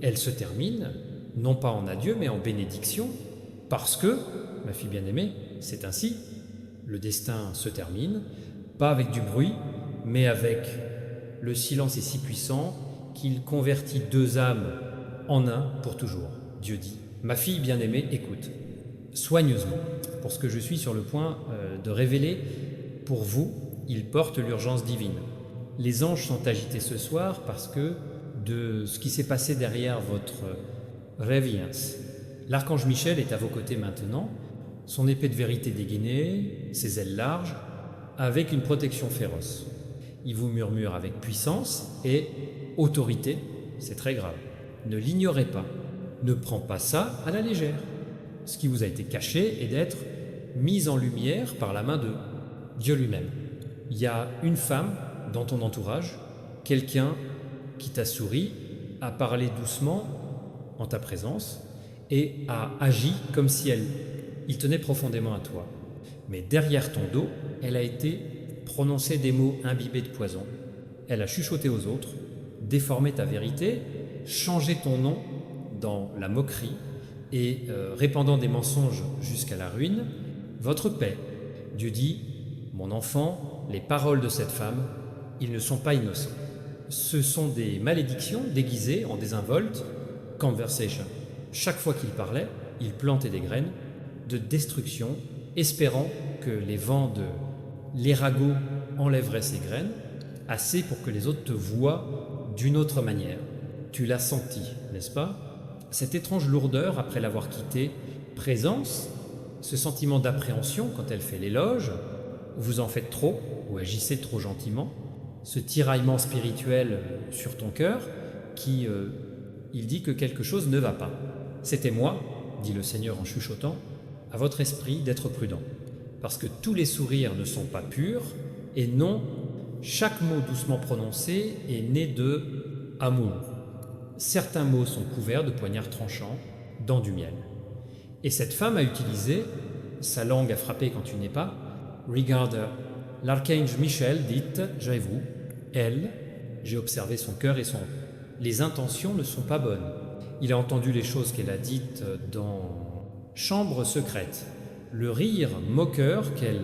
elle se termine, non pas en adieu, mais en bénédiction, parce que, ma fille bien-aimée, c'est ainsi, le destin se termine, pas avec du bruit, mais avec le silence est si puissant qu'il convertit deux âmes en un pour toujours. Dieu dit, ma fille bien-aimée, écoute, soigneusement, pour ce que je suis sur le point de révéler pour vous, il porte l'urgence divine. Les anges sont agités ce soir parce que de ce qui s'est passé derrière votre réveillance. L'archange Michel est à vos côtés maintenant, son épée de vérité dégainée, ses ailes larges, avec une protection féroce. Il vous murmure avec puissance et autorité, c'est très grave. Ne l'ignorez pas, ne prends pas ça à la légère. Ce qui vous a été caché est d'être mis en lumière par la main de Dieu lui-même. Il y a une femme dans ton entourage, quelqu'un qui t'a souri, a parlé doucement en ta présence et a agi comme si il tenait profondément à toi. Mais derrière ton dos, elle a été prononcée des mots imbibés de poison. Elle a chuchoté aux autres, déformé ta vérité, changé ton nom dans la moquerie et répandant des mensonges jusqu'à la ruine. Votre paix, Dieu dit, mon enfant, les paroles de cette femme, ils ne sont pas innocents. Ce sont des malédictions déguisées en désinvoltes, conversation. Chaque fois qu'il parlait, il plantait des graines de destruction, espérant que les vents de l'Erago enlèveraient ces graines, assez pour que les autres te voient d'une autre manière. Tu l'as senti, n'est-ce pas? Cette étrange lourdeur après l'avoir quitté, présence, ce sentiment d'appréhension quand elle fait l'éloge, vous en faites trop ou agissez trop gentiment, ce tiraillement spirituel sur ton cœur qui, il dit que quelque chose ne va pas. C'était moi, dit le Seigneur en chuchotant, à votre esprit d'être prudent, parce que tous les sourires ne sont pas purs, et non, chaque mot doucement prononcé est né de amour. Certains mots sont couverts de poignards tranchants dans du miel. Et cette femme a utilisé, sa langue a frappé quand tu n'es pas, regarde, l'archange Michel dit, j'avoue, elle, j'ai observé son cœur et les intentions ne sont pas bonnes. Il a entendu les choses qu'elle a dites dans chambre secrète, le rire moqueur qu'elle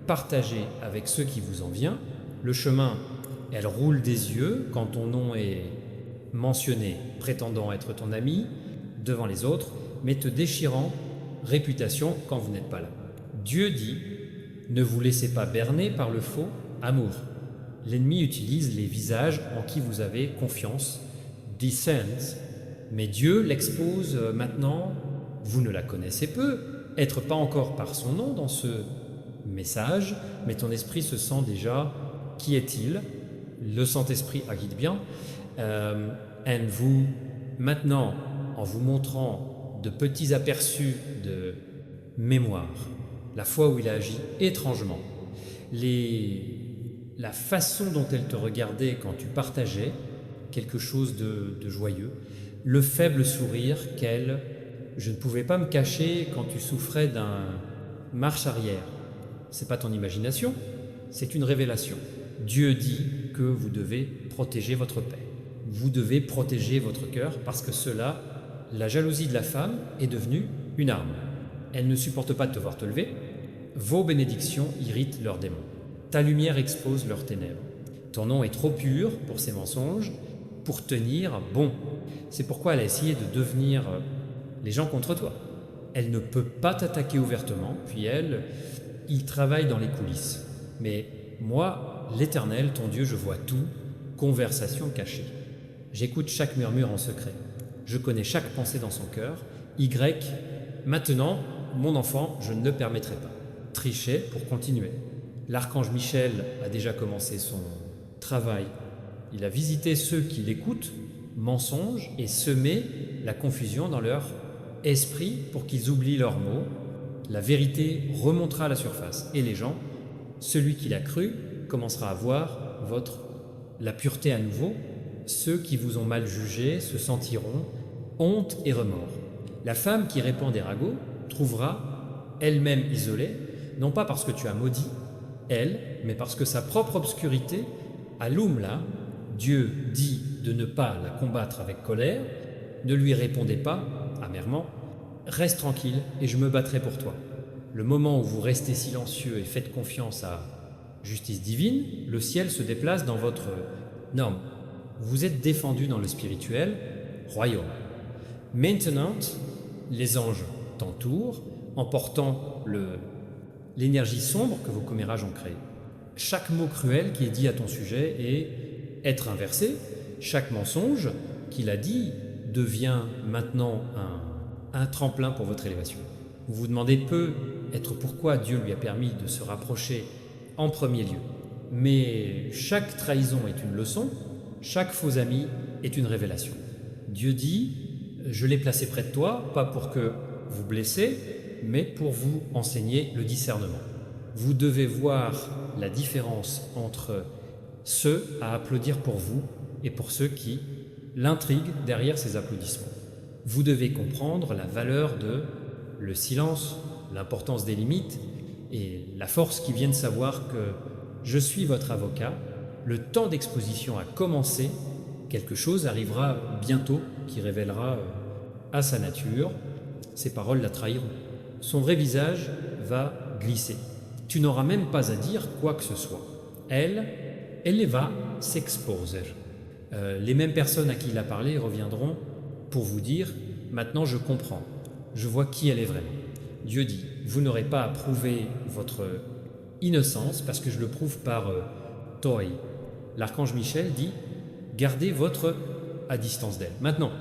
partageait avec ceux qui vous en vient, le chemin, elle roule des yeux quand ton nom est mentionné, prétendant être ton ami devant les autres, mais te déchirant réputation quand vous n'êtes pas là. Dieu dit, ne vous laissez pas berner par le faux amour. L'ennemi utilise les visages en qui vous avez confiance, descends, mais Dieu l'expose maintenant, vous ne la connaissez peu, être pas encore par son nom dans ce message, mais ton esprit se sent déjà, qui est-il? Le Saint-Esprit agite bien, et vous, maintenant, en vous montrant de petits aperçus de mémoire, la fois où il a agi étrangement, la façon dont elle te regardait quand tu partageais quelque chose de joyeux, le faible sourire qu'elle, je ne pouvais pas me cacher quand tu souffrais d'un marche arrière. C'est pas ton imagination, c'est une révélation. Dieu dit que vous devez protéger votre paix. Vous devez protéger votre cœur parce que cela, la jalousie de la femme est devenue une arme. Elle ne supporte pas de te voir te lever. Vos bénédictions irritent leurs démons. Ta lumière expose leurs ténèbres. Ton nom est trop pur pour ces mensonges, pour tenir bon. C'est pourquoi elle a essayé de devenir les gens contre toi. Elle ne peut pas t'attaquer ouvertement, puis il travaille dans les coulisses. Mais moi, l'Éternel, ton Dieu, je vois tout, conversation cachée. J'écoute chaque murmure en secret. Je connais chaque pensée dans son cœur. Maintenant, mon enfant, je ne le permettrai pas. Tricher pour continuer. L'archange Michel a déjà commencé son travail. Il a visité ceux qui l'écoutent, mensonges, et semé la confusion dans leur esprit pour qu'ils oublient leurs mots. La vérité remontera à la surface. Et les gens, celui qui l'a cru, commencera à voir la pureté à nouveau. Ceux qui vous ont mal jugé se sentiront honte et remords. La femme qui répand des ragots trouvera elle-même isolée, non pas parce que tu as maudit, elle, mais parce que sa propre obscurité allume là. Dieu dit de ne pas la combattre avec colère, ne lui répondez pas amèrement, reste tranquille et je me battrai pour toi. Le moment où vous restez silencieux et faites confiance à justice divine, le ciel se déplace dans votre norme. Vous êtes défendu dans le spirituel, royaume. Maintenant, les anges t'entourent en portant l'énergie sombre que vos commérages ont créée. Chaque mot cruel qui est dit à ton sujet est être inversé. Chaque mensonge qu'il a dit devient maintenant un tremplin pour votre élévation. Vous vous demandez peut-être pourquoi Dieu lui a permis de se rapprocher en premier lieu. Mais chaque trahison est une leçon, chaque faux ami est une révélation. Dieu dit, je l'ai placé près de toi, pas pour que vous blessez, mais pour vous enseigner le discernement. Vous devez voir la différence entre ceux à applaudir pour vous et pour ceux qui l'intriguent derrière ces applaudissements. Vous devez comprendre la valeur de le silence, l'importance des limites et la force qui vient de savoir que je suis votre avocat. Le temps d'exposition a commencé, quelque chose arrivera bientôt qui révélera à sa nature. Ces paroles la trahiront. Son vrai visage va glisser. Tu n'auras même pas à dire quoi que ce soit. Elle va s'exposer. Les mêmes personnes à qui il a parlé reviendront pour vous dire « Maintenant je comprends, je vois qui elle est vraiment ». Dieu dit « Vous n'aurez pas à prouver votre innocence parce que je le prouve par toi. » L'archange Michel dit « Gardez votre à distance d'elle. Maintenant,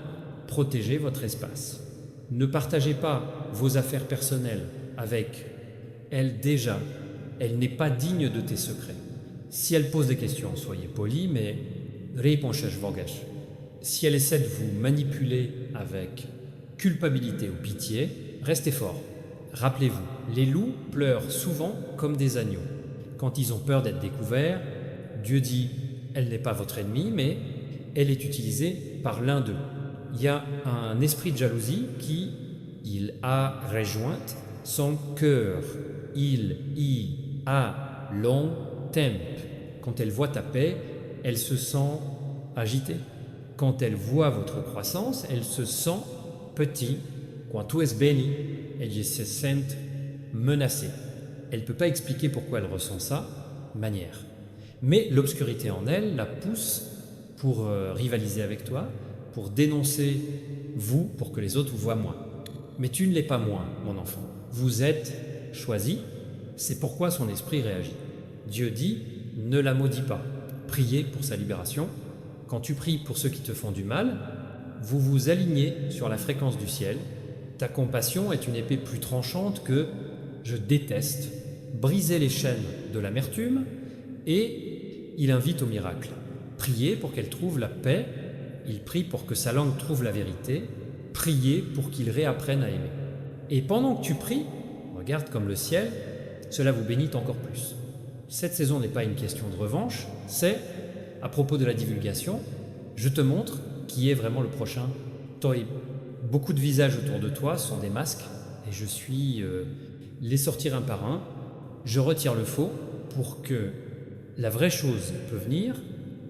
protégez votre espace. Ne partagez pas vos affaires personnelles avec elle déjà. Elle n'est pas digne de tes secrets. Si elle pose des questions, soyez poli, mais si elle essaie de vous manipuler avec culpabilité ou pitié, restez fort. Rappelez-vous, les loups pleurent souvent comme des agneaux. Quand ils ont peur d'être découverts, Dieu dit « Elle n'est pas votre ennemi, mais elle est utilisée par l'un d'eux. » Il y a un esprit de jalousie qui, il a rejoint son cœur. Il y a long temp. Quand elle voit ta paix, elle se sent agitée. Quand elle voit votre croissance, elle se sent petit. Quand tu es béni, elle se sent menacée. Elle ne peut pas expliquer pourquoi elle ressent ça, manière. Mais l'obscurité en elle la pousse pour rivaliser avec toi, pour dénoncer vous, pour que les autres vous voient moins. Mais tu ne l'es pas moins, mon enfant. Vous êtes choisi, c'est pourquoi son esprit réagit. Dieu dit, ne la maudis pas. Priez pour sa libération. Quand tu pries pour ceux qui te font du mal, vous vous alignez sur la fréquence du ciel. Ta compassion est une épée plus tranchante que « je déteste ». Briser les chaînes de l'amertume et il invite au miracle. Priez pour qu'elle trouve la paix. Il prie pour que sa langue trouve la vérité. Priez pour qu'il réapprenne à aimer. Et pendant que tu pries, regarde comme le ciel, cela vous bénit encore plus. Cette saison n'est pas une question de revanche, c'est, à propos de la divulgation, je te montre qui est vraiment le prochain Toib. Beaucoup de visages autour de toi sont des masques et je suis les sortir un par un. Je retire le faux pour que la vraie chose peut venir.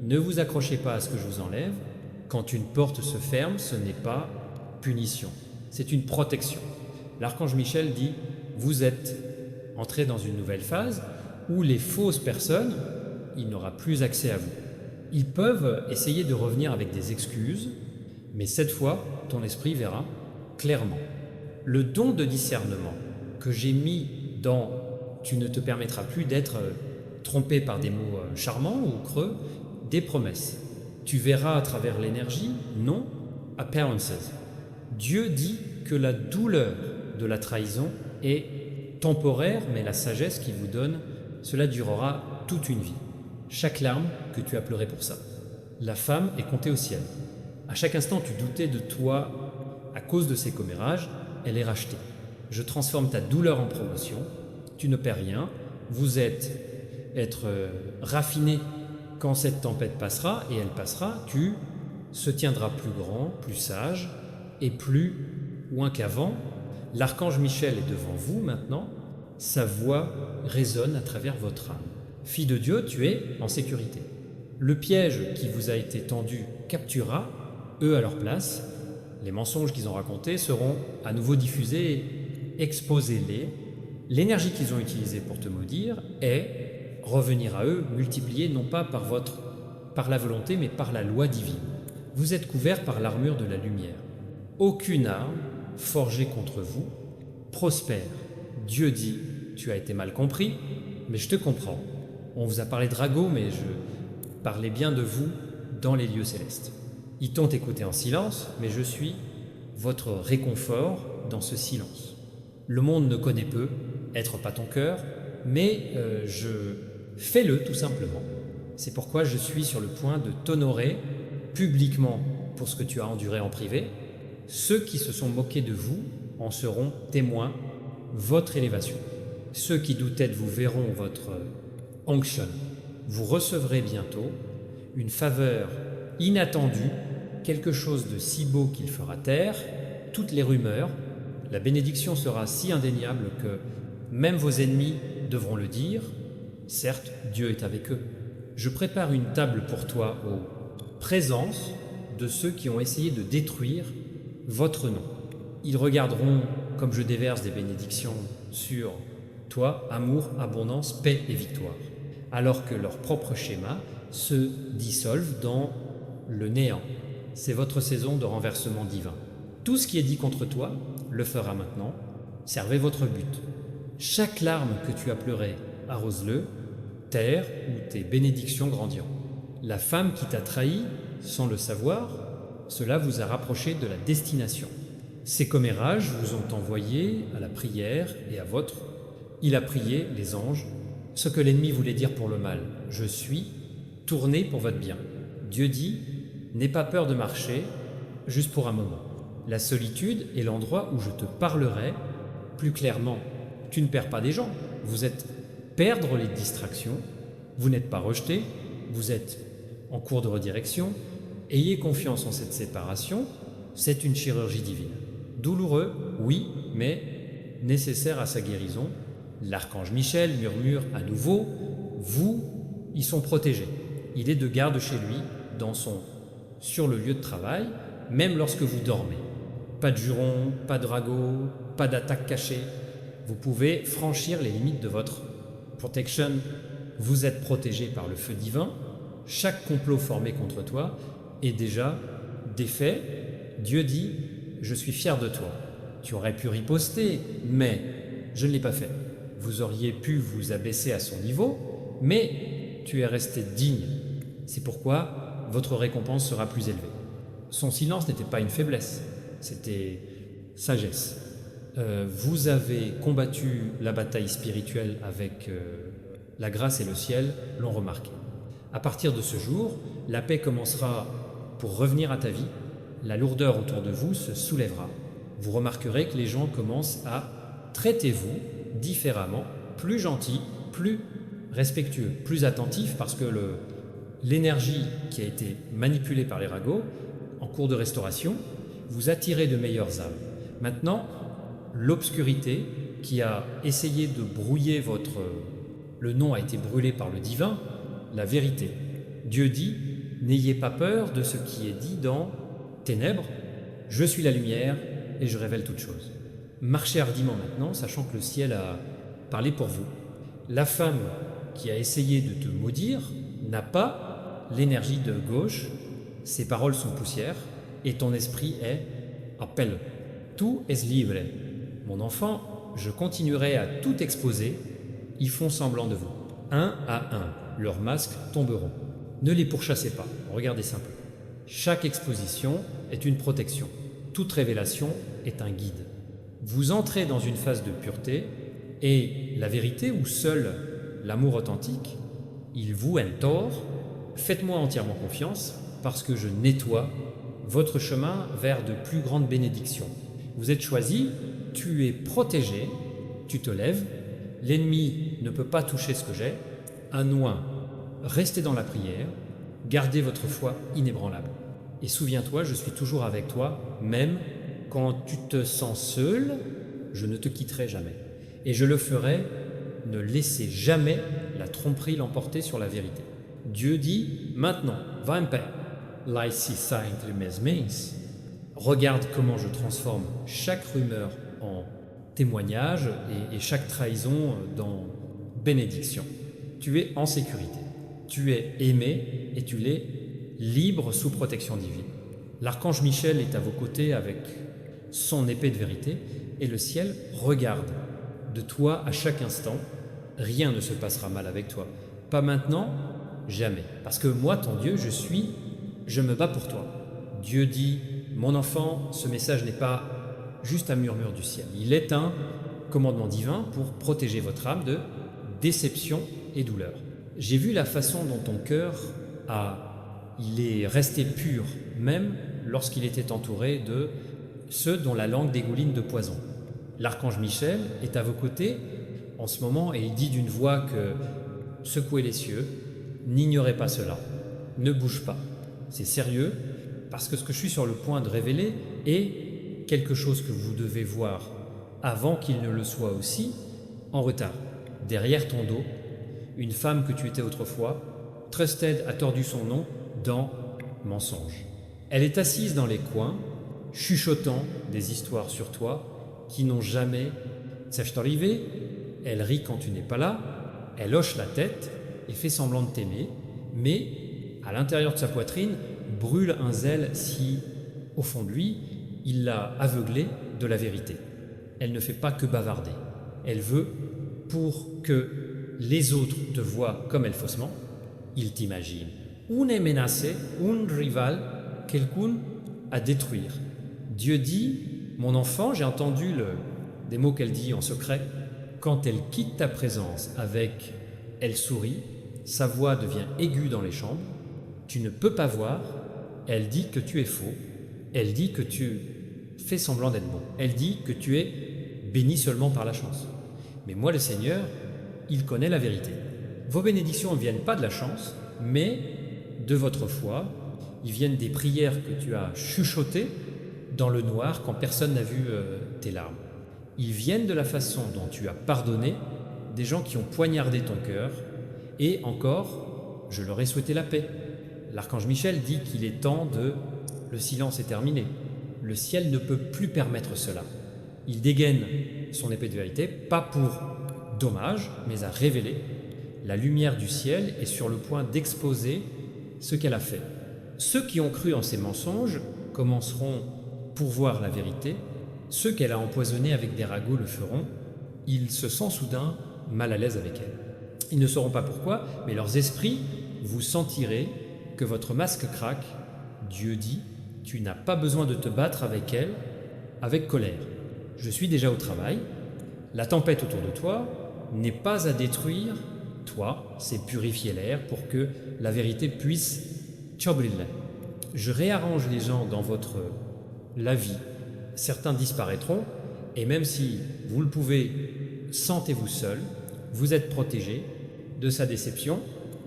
Ne vous accrochez pas à ce que je vous enlève. Quand une porte se ferme, ce n'est pas punition, c'est une protection. L'archange Michel dit « Vous êtes entré dans une nouvelle phase où les fausses personnes, il n'aura plus accès à vous. Ils peuvent essayer de revenir avec des excuses, mais cette fois, ton esprit verra clairement. Le don de discernement que j'ai mis dans « Tu ne te permettras plus d'être trompé par des mots charmants ou creux », des promesses. Tu verras à travers l'énergie, non appearances. Dieu dit que la douleur de la trahison est temporaire, mais la sagesse qu'il vous donne, cela durera toute une vie. Chaque larme que tu as pleuré pour ça. La femme est comptée au ciel. À chaque instant, tu doutais de toi à cause de ces commérages, elle est rachetée. Je transforme ta douleur en promotion, tu ne perds rien, vous êtes raffiné quand cette tempête passera, et elle passera, tu se tiendras plus grand, plus sage, et plus loin qu'avant. L'archange Michel est devant vous maintenant, sa voix résonne à travers votre âme. Fille de Dieu, tu es en sécurité. Le piège qui vous a été tendu capturera, eux à leur place. Les mensonges qu'ils ont racontés seront à nouveau diffusés, exposez-les. L'énergie qu'ils ont utilisée pour te maudire est revenir à eux, multipliée non pas par la volonté, mais par la loi divine. Vous êtes couverts par l'armure de la lumière. Aucune arme forgée contre vous prospère. Dieu dit, tu as été mal compris, mais je te comprends. On vous a parlé de ragots, mais je parlais bien de vous dans les lieux célestes. Ils t'ont écouté en silence, mais je suis votre réconfort dans ce silence. Le monde ne connaît peu, être pas ton cœur, mais fais-le tout simplement. C'est pourquoi je suis sur le point de t'honorer publiquement pour ce que tu as enduré en privé. Ceux qui se sont moqués de vous en seront témoins, votre élévation. Ceux qui doutaient de vous verront votre onction. Vous recevrez bientôt une faveur inattendue, quelque chose de si beau qu'il fera taire toutes les rumeurs. La bénédiction sera si indéniable que même vos ennemis devront le dire. Certes, Dieu est avec eux. Je prépare une table pour toi aux présences de ceux qui ont essayé de détruire votre nom. Ils regarderont comme je déverse des bénédictions sur Toi, amour, abondance, paix et victoire. Alors que leur propre schéma se dissolvent dans le néant. C'est votre saison de renversement divin. Tout ce qui est dit contre toi le fera maintenant. Servez votre but. Chaque larme que tu as pleurée, arrose-le, terre ou tes bénédictions grandiront. La femme qui t'a trahi, sans le savoir, cela vous a rapproché de la destination. Ces commérages vous ont envoyé à la prière et à votre. Il a prié, les anges, ce que l'ennemi voulait dire pour le mal. Je suis tourné pour votre bien. Dieu dit, n'aie pas peur de marcher, juste pour un moment. La solitude est l'endroit où je te parlerai plus clairement. Tu ne perds pas des gens, vous êtes perdre les distractions, vous n'êtes pas rejeté, vous êtes en cours de redirection. Ayez confiance en cette séparation, c'est une chirurgie divine. Douloureux, oui, mais nécessaire à sa guérison. L'archange Michel murmure à nouveau, ils sont protégés. Il est de garde chez lui, sur le lieu de travail, même lorsque vous dormez. Pas de jurons, pas de ragots, pas d'attaque cachée. Vous pouvez franchir les limites de votre protection. Vous êtes protégé par le feu divin. Chaque complot formé contre toi est déjà défait. Dieu dit, je suis fier de toi. Tu aurais pu riposter, mais je ne l'ai pas fait. Vous auriez pu vous abaisser à son niveau, mais tu es resté digne. C'est pourquoi votre récompense sera plus élevée. Son silence n'était pas une faiblesse, c'était sagesse. Vous avez combattu la bataille spirituelle avec la grâce et le ciel l'ont remarqué. À partir de ce jour, la paix commencera pour revenir à ta vie, la lourdeur autour de vous se soulèvera. Vous remarquerez que les gens commencent à traiter vous différemment, plus gentil, plus respectueux, plus attentif parce que l'énergie qui a été manipulée par les ragots en cours de restauration vous attirez de meilleures âmes. Maintenant, l'obscurité qui a essayé de brouiller le nom a été brûlé par le divin, la vérité. Dieu dit, n'ayez pas peur de ce qui est dit dans Ténèbres, je suis la lumière et je révèle toutes choses. Marchez hardiment maintenant, sachant que le ciel a parlé pour vous. La femme qui a essayé de te maudire n'a pas l'énergie de gauche, ses paroles sont poussière et ton esprit est appel. Tout est libre. Mon enfant, je continuerai à tout exposer, ils font semblant de vous. Un à un, leurs masques tomberont. Ne les pourchassez pas, regardez simplement. Chaque exposition est une protection. Toute révélation est un guide. Vous entrez dans une phase de pureté et la vérité où seul l'amour authentique, il vous tort. Faites-moi entièrement confiance parce que je nettoie votre chemin vers de plus grandes bénédictions. Vous êtes choisi, tu es protégé, tu te lèves, l'ennemi ne peut pas toucher ce que j'ai. Un oin, restez dans la prière, gardez votre foi inébranlable. Et souviens-toi, je suis toujours avec toi, même quand tu te sens seul, je ne te quitterai jamais. Et je le ferai, ne laissez jamais la tromperie l'emporter sur la vérité. Dieu dit, maintenant, va en paix. Regarde comment je transforme chaque rumeur en témoignage et chaque trahison dans bénédiction. Tu es en sécurité, tu es aimé et tu l'es libre sous protection divine. L'archange Michel est à vos côtés avec son épée de vérité et le ciel regarde de toi à chaque instant. Rien ne se passera mal avec toi. Pas maintenant, jamais. Parce que moi, ton Dieu, je me bats pour toi. Dieu dit, mon enfant, ce message n'est pas juste un murmure du ciel. Il est un commandement divin pour protéger votre âme de déception et douleur. J'ai vu la façon dont ton cœur il est resté pur, même lorsqu'il était entouré de ceux dont la langue dégouline de poison. L'archange Michel est à vos côtés en ce moment et il dit d'une voix que secouez les cieux, n'ignorez pas cela, ne bouge pas. C'est sérieux parce que ce que je suis sur le point de révéler est quelque chose que vous devez voir avant qu'il ne le soit aussi en retard. Derrière ton dos, une femme que tu étais autrefois, Trusted a tordu son nom dans Mensonge. Elle est assise dans les coins, chuchotant des histoires sur toi qui n'ont jamais arrivé elle rit quand tu n'es pas là, elle hoche la tête et fait semblant de t'aimer, mais à l'intérieur de sa poitrine brûle un zèle si, au fond de lui, il l'a aveuglée de la vérité. Elle ne fait pas que bavarder. Elle veut, pour que les autres te voient comme elle faussement, ils t'imaginent une menacé, un rival, quelqu'un à détruire. Dieu dit, mon enfant, j'ai entendu des mots qu'elle dit en secret, quand elle quitte ta présence avec elle sourit, sa voix devient aiguë dans les chambres, tu ne peux pas voir, elle dit que tu es faux, elle dit que tu fais semblant d'être bon, elle dit que tu es béni seulement par la chance. Mais moi le Seigneur, il connaît la vérité. Vos bénédictions ne viennent pas de la chance, mais de votre foi, ils viennent des prières que tu as chuchotées dans le noir quand personne n'a vu tes larmes. Ils viennent de la façon dont tu as pardonné des gens qui ont poignardé ton cœur, et encore, je leur ai souhaité la paix. L'archange Michel dit qu'il est temps de... Le silence est terminé. Le ciel ne peut plus permettre cela. Il dégaine son épée de vérité, pas pour dommage, mais à révéler. La lumière du ciel est sur le point d'exposer ce qu'elle a fait. Ceux qui ont cru en ses mensonges commenceront pour voir la vérité. Ceux qu'elle a empoisonnés avec des ragots le feront. Ils se sentent soudain mal à l'aise avec elle. Ils ne sauront pas pourquoi, mais leurs esprits, vous sentirez que votre masque craque. Dieu dit, tu n'as pas besoin de te battre avec elle, avec colère. Je suis déjà au travail. La tempête autour de toi n'est pas à détruire toi, c'est purifier l'air pour que la vérité puisse tchobriller. Je réarrange les gens dans la vie. Certains disparaîtront, et même si vous le pouvez, sentez-vous seul, vous êtes protégé de sa déception.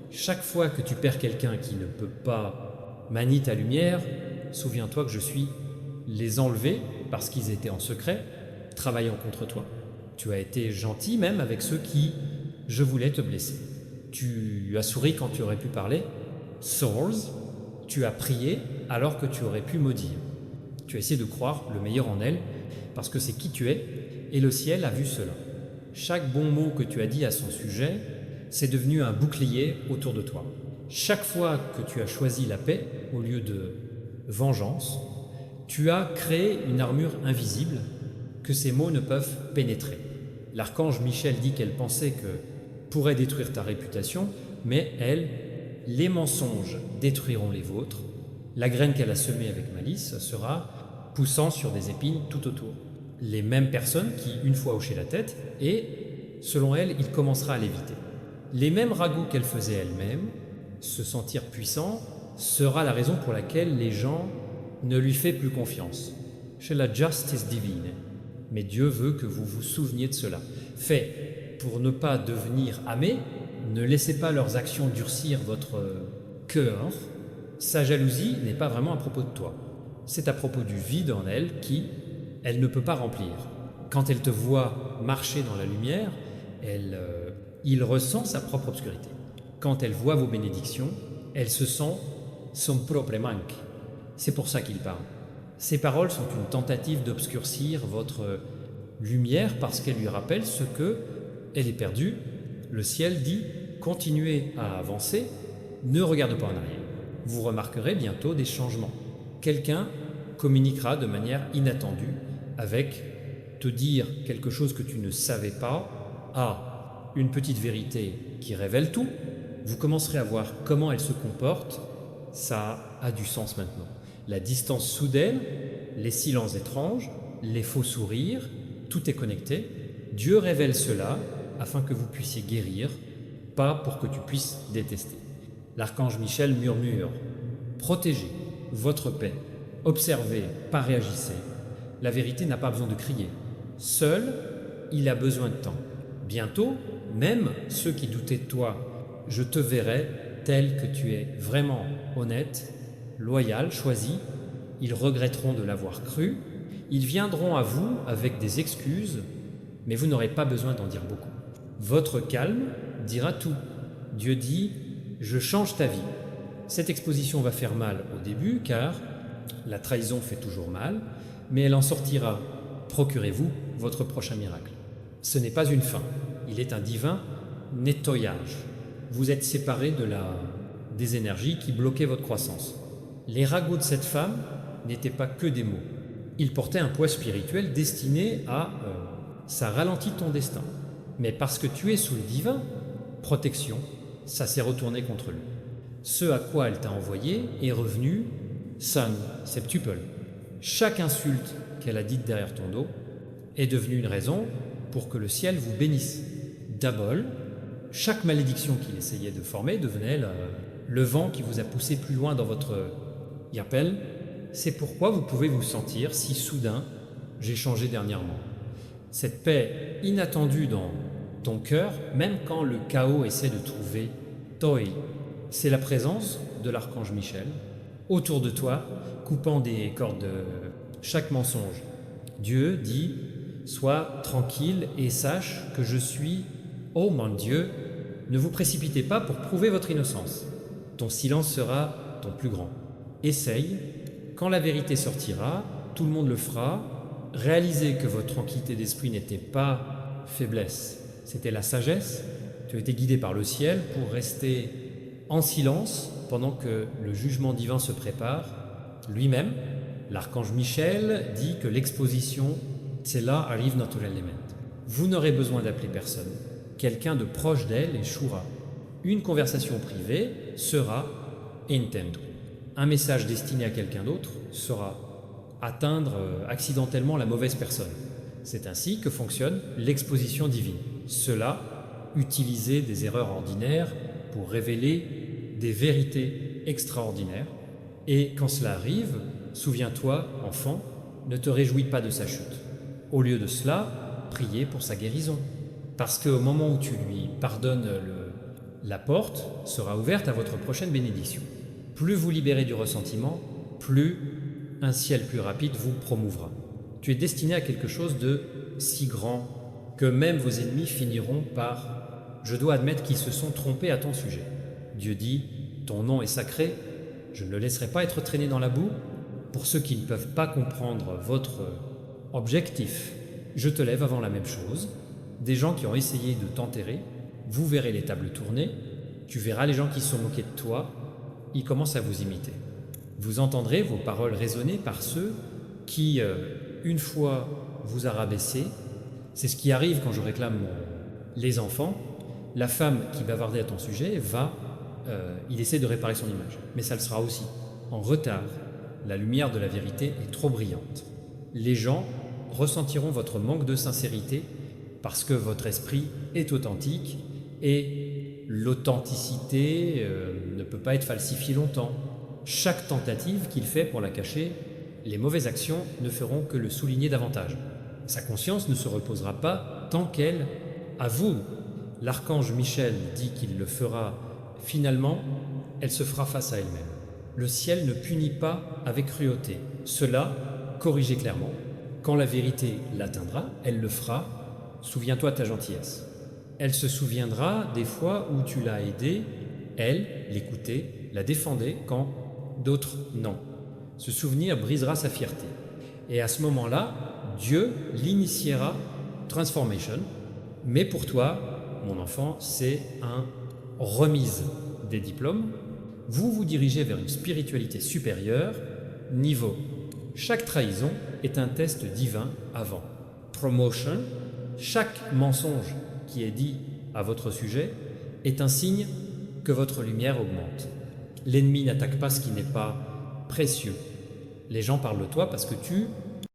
Chaque fois que tu perds quelqu'un qui ne peut pas manier ta lumière, souviens-toi que je suis les enlever parce qu'ils étaient en secret, travaillant contre toi. Tu as été gentil même avec ceux qui, je voulais te blesser. Tu as souri quand tu aurais pu parler, souls, tu as prié alors que tu aurais pu maudire. Tu as essayé de croire le meilleur en elle parce que c'est qui tu es et le ciel a vu cela. Chaque bon mot que tu as dit à son sujet, c'est devenu un bouclier autour de toi. Chaque fois que tu as choisi la paix au lieu de vengeance, tu as créé une armure invisible que ces mots ne peuvent pénétrer. L'archange Michel dit qu'elle pensait que pourrait détruire ta réputation, mais elle, les mensonges détruiront les vôtres. La graine qu'elle a semée avec malice sera poussant sur des épines tout autour. Les mêmes personnes qui, une fois hoché la tête, et, selon elle, il commencera à l'éviter. Les mêmes ragots qu'elle faisait elle-même, se sentir puissant, sera la raison pour laquelle les gens ne lui font plus confiance. Chez la justice divine. Mais Dieu veut que vous vous souveniez de cela. Fait pour ne pas devenir amé, ne laissez pas leurs actions durcir votre cœur. Sa jalousie n'est pas vraiment à propos de toi. C'est à propos du vide en elle elle ne peut pas remplir. Quand elle te voit marcher dans la lumière, il ressent sa propre obscurité. Quand elle voit vos bénédictions, elle se sent son propre manque. C'est pour ça qu'il parle. Ces paroles sont une tentative d'obscurcir votre lumière parce qu'elles lui rappellent ce que elle est perdue. Le ciel dit « Continuez à avancer, ne regarde pas en arrière. » Vous remarquerez bientôt des changements. Quelqu'un communiquera de manière inattendue avec te dire quelque chose que tu ne savais pas à une petite vérité qui révèle tout. Vous commencerez à voir comment elle se comporte. Ça a du sens maintenant. La distance soudaine, les silences étranges, les faux sourires, tout est connecté. Dieu révèle cela afin que vous puissiez guérir, pas pour que tu puisses détester. L'archange Michel murmure « Protégez votre paix, observez, pas réagissez. La vérité n'a pas besoin de crier. Seul, il a besoin de temps. Bientôt, même ceux qui doutaient de toi, je te verrai tel que tu es vraiment honnête, loyal, choisi. Ils regretteront de l'avoir cru. Ils viendront à vous avec des excuses, mais vous n'aurez pas besoin d'en dire beaucoup. Votre calme dira tout. Dieu dit « Je change ta vie ». Cette exposition va faire mal au début, car la trahison fait toujours mal, mais elle en sortira. Procurez-vous votre prochain miracle. Ce n'est pas une fin. il est un divin nettoyage. Vous êtes séparés des énergies qui bloquaient votre croissance. Les ragots de cette femme n'étaient pas que des mots. Ils portaient un poids spirituel destiné à ça ralentit ton destin. Mais parce que tu es sous le divin, protection, ça s'est retourné contre lui. Ce à quoi elle t'a envoyé est revenu son, septuple. Chaque insulte qu'elle a dite derrière ton dos est devenue une raison pour que le ciel vous bénisse. Double, chaque malédiction qu'il essayait de former devenait le vent qui vous a poussé plus loin dans votre yapel. C'est pourquoi vous pouvez vous sentir si soudain j'ai changé dernièrement. Cette paix inattendue dans ton cœur, même quand le chaos essaie de trouver toi, c'est la présence de l'archange Michel autour de toi, coupant des cordes de chaque mensonge. Dieu dit, sois tranquille et sache que je suis, oh mon Dieu, ne vous précipitez pas pour prouver votre innocence. Ton silence sera ton plus grand. Essaye, quand la vérité sortira, tout le monde le fera. Réalisez que votre tranquillité d'esprit n'était pas faiblesse, c'était la sagesse. Tu as été guidé par le ciel pour rester en silence pendant que le jugement divin se prépare. Lui-même, l'archange Michel, dit que l'exposition, c'est là arrive notre élément. Vous n'aurez besoin d'appeler personne. Quelqu'un de proche d'elle échouera. Une conversation privée sera intendo. Un message destiné à quelqu'un d'autre sera atteindre accidentellement la mauvaise personne. C'est ainsi que fonctionne l'exposition divine. Cela, utiliser des erreurs ordinaires pour révéler des vérités extraordinaires. Et quand cela arrive, souviens-toi, enfant, ne te réjouis pas de sa chute. Au lieu de cela, priez pour sa guérison. Parce qu'au moment où tu lui pardonnes, la porte sera ouverte à votre prochaine bénédiction. Plus vous libérez du ressentiment, plus un ciel plus rapide vous promouvra. Tu es destiné à quelque chose de si grand que même vos ennemis finiront par « je dois admettre qu'ils se sont trompés à ton sujet ». Dieu dit « ton nom est sacré, je ne le laisserai pas être traîné dans la boue. Pour ceux qui ne peuvent pas comprendre votre objectif, je te lève avant la même chose. Des gens qui ont essayé de t'enterrer, vous verrez les tables tourner, tu verras les gens qui se sont moqués de toi, ils commencent à vous imiter. Vous entendrez vos paroles résonner par ceux qui, une fois vous a rabaissé, c'est ce qui arrive quand je réclame les enfants, la femme qui bavardait à ton sujet il essaie de réparer son image, mais ça le sera aussi en retard. La lumière de la vérité est trop brillante. Les gens ressentiront votre manque de sincérité parce que votre esprit est authentique et l'authenticité ne peut pas être falsifiée longtemps. Chaque tentative qu'il fait pour la cacher, les mauvaises actions ne feront que le souligner davantage. Sa conscience ne se reposera pas tant qu'elle avoue. L'archange Michel dit qu'il le fera. Finalement, elle se fera face à elle-même. Le ciel ne punit pas avec cruauté. Cela, corrigez clairement. Quand la vérité l'atteindra, elle le fera. Souviens-toi de ta gentillesse. Elle se souviendra des fois où tu l'as aidée, elle l'écoutait, la défendait quand d'autres non. Ce souvenir brisera sa fierté. Et à ce moment-là, Dieu l'initiera, transformation. Mais pour toi, mon enfant, c'est un remise des diplômes. Vous vous dirigez vers une spiritualité supérieure, niveau. Chaque trahison est un test divin avant. Promotion, chaque mensonge qui est dit à votre sujet est un signe que votre lumière augmente. L'ennemi n'attaque pas ce qui n'est pas précieux. Les gens parlent de toi parce que tu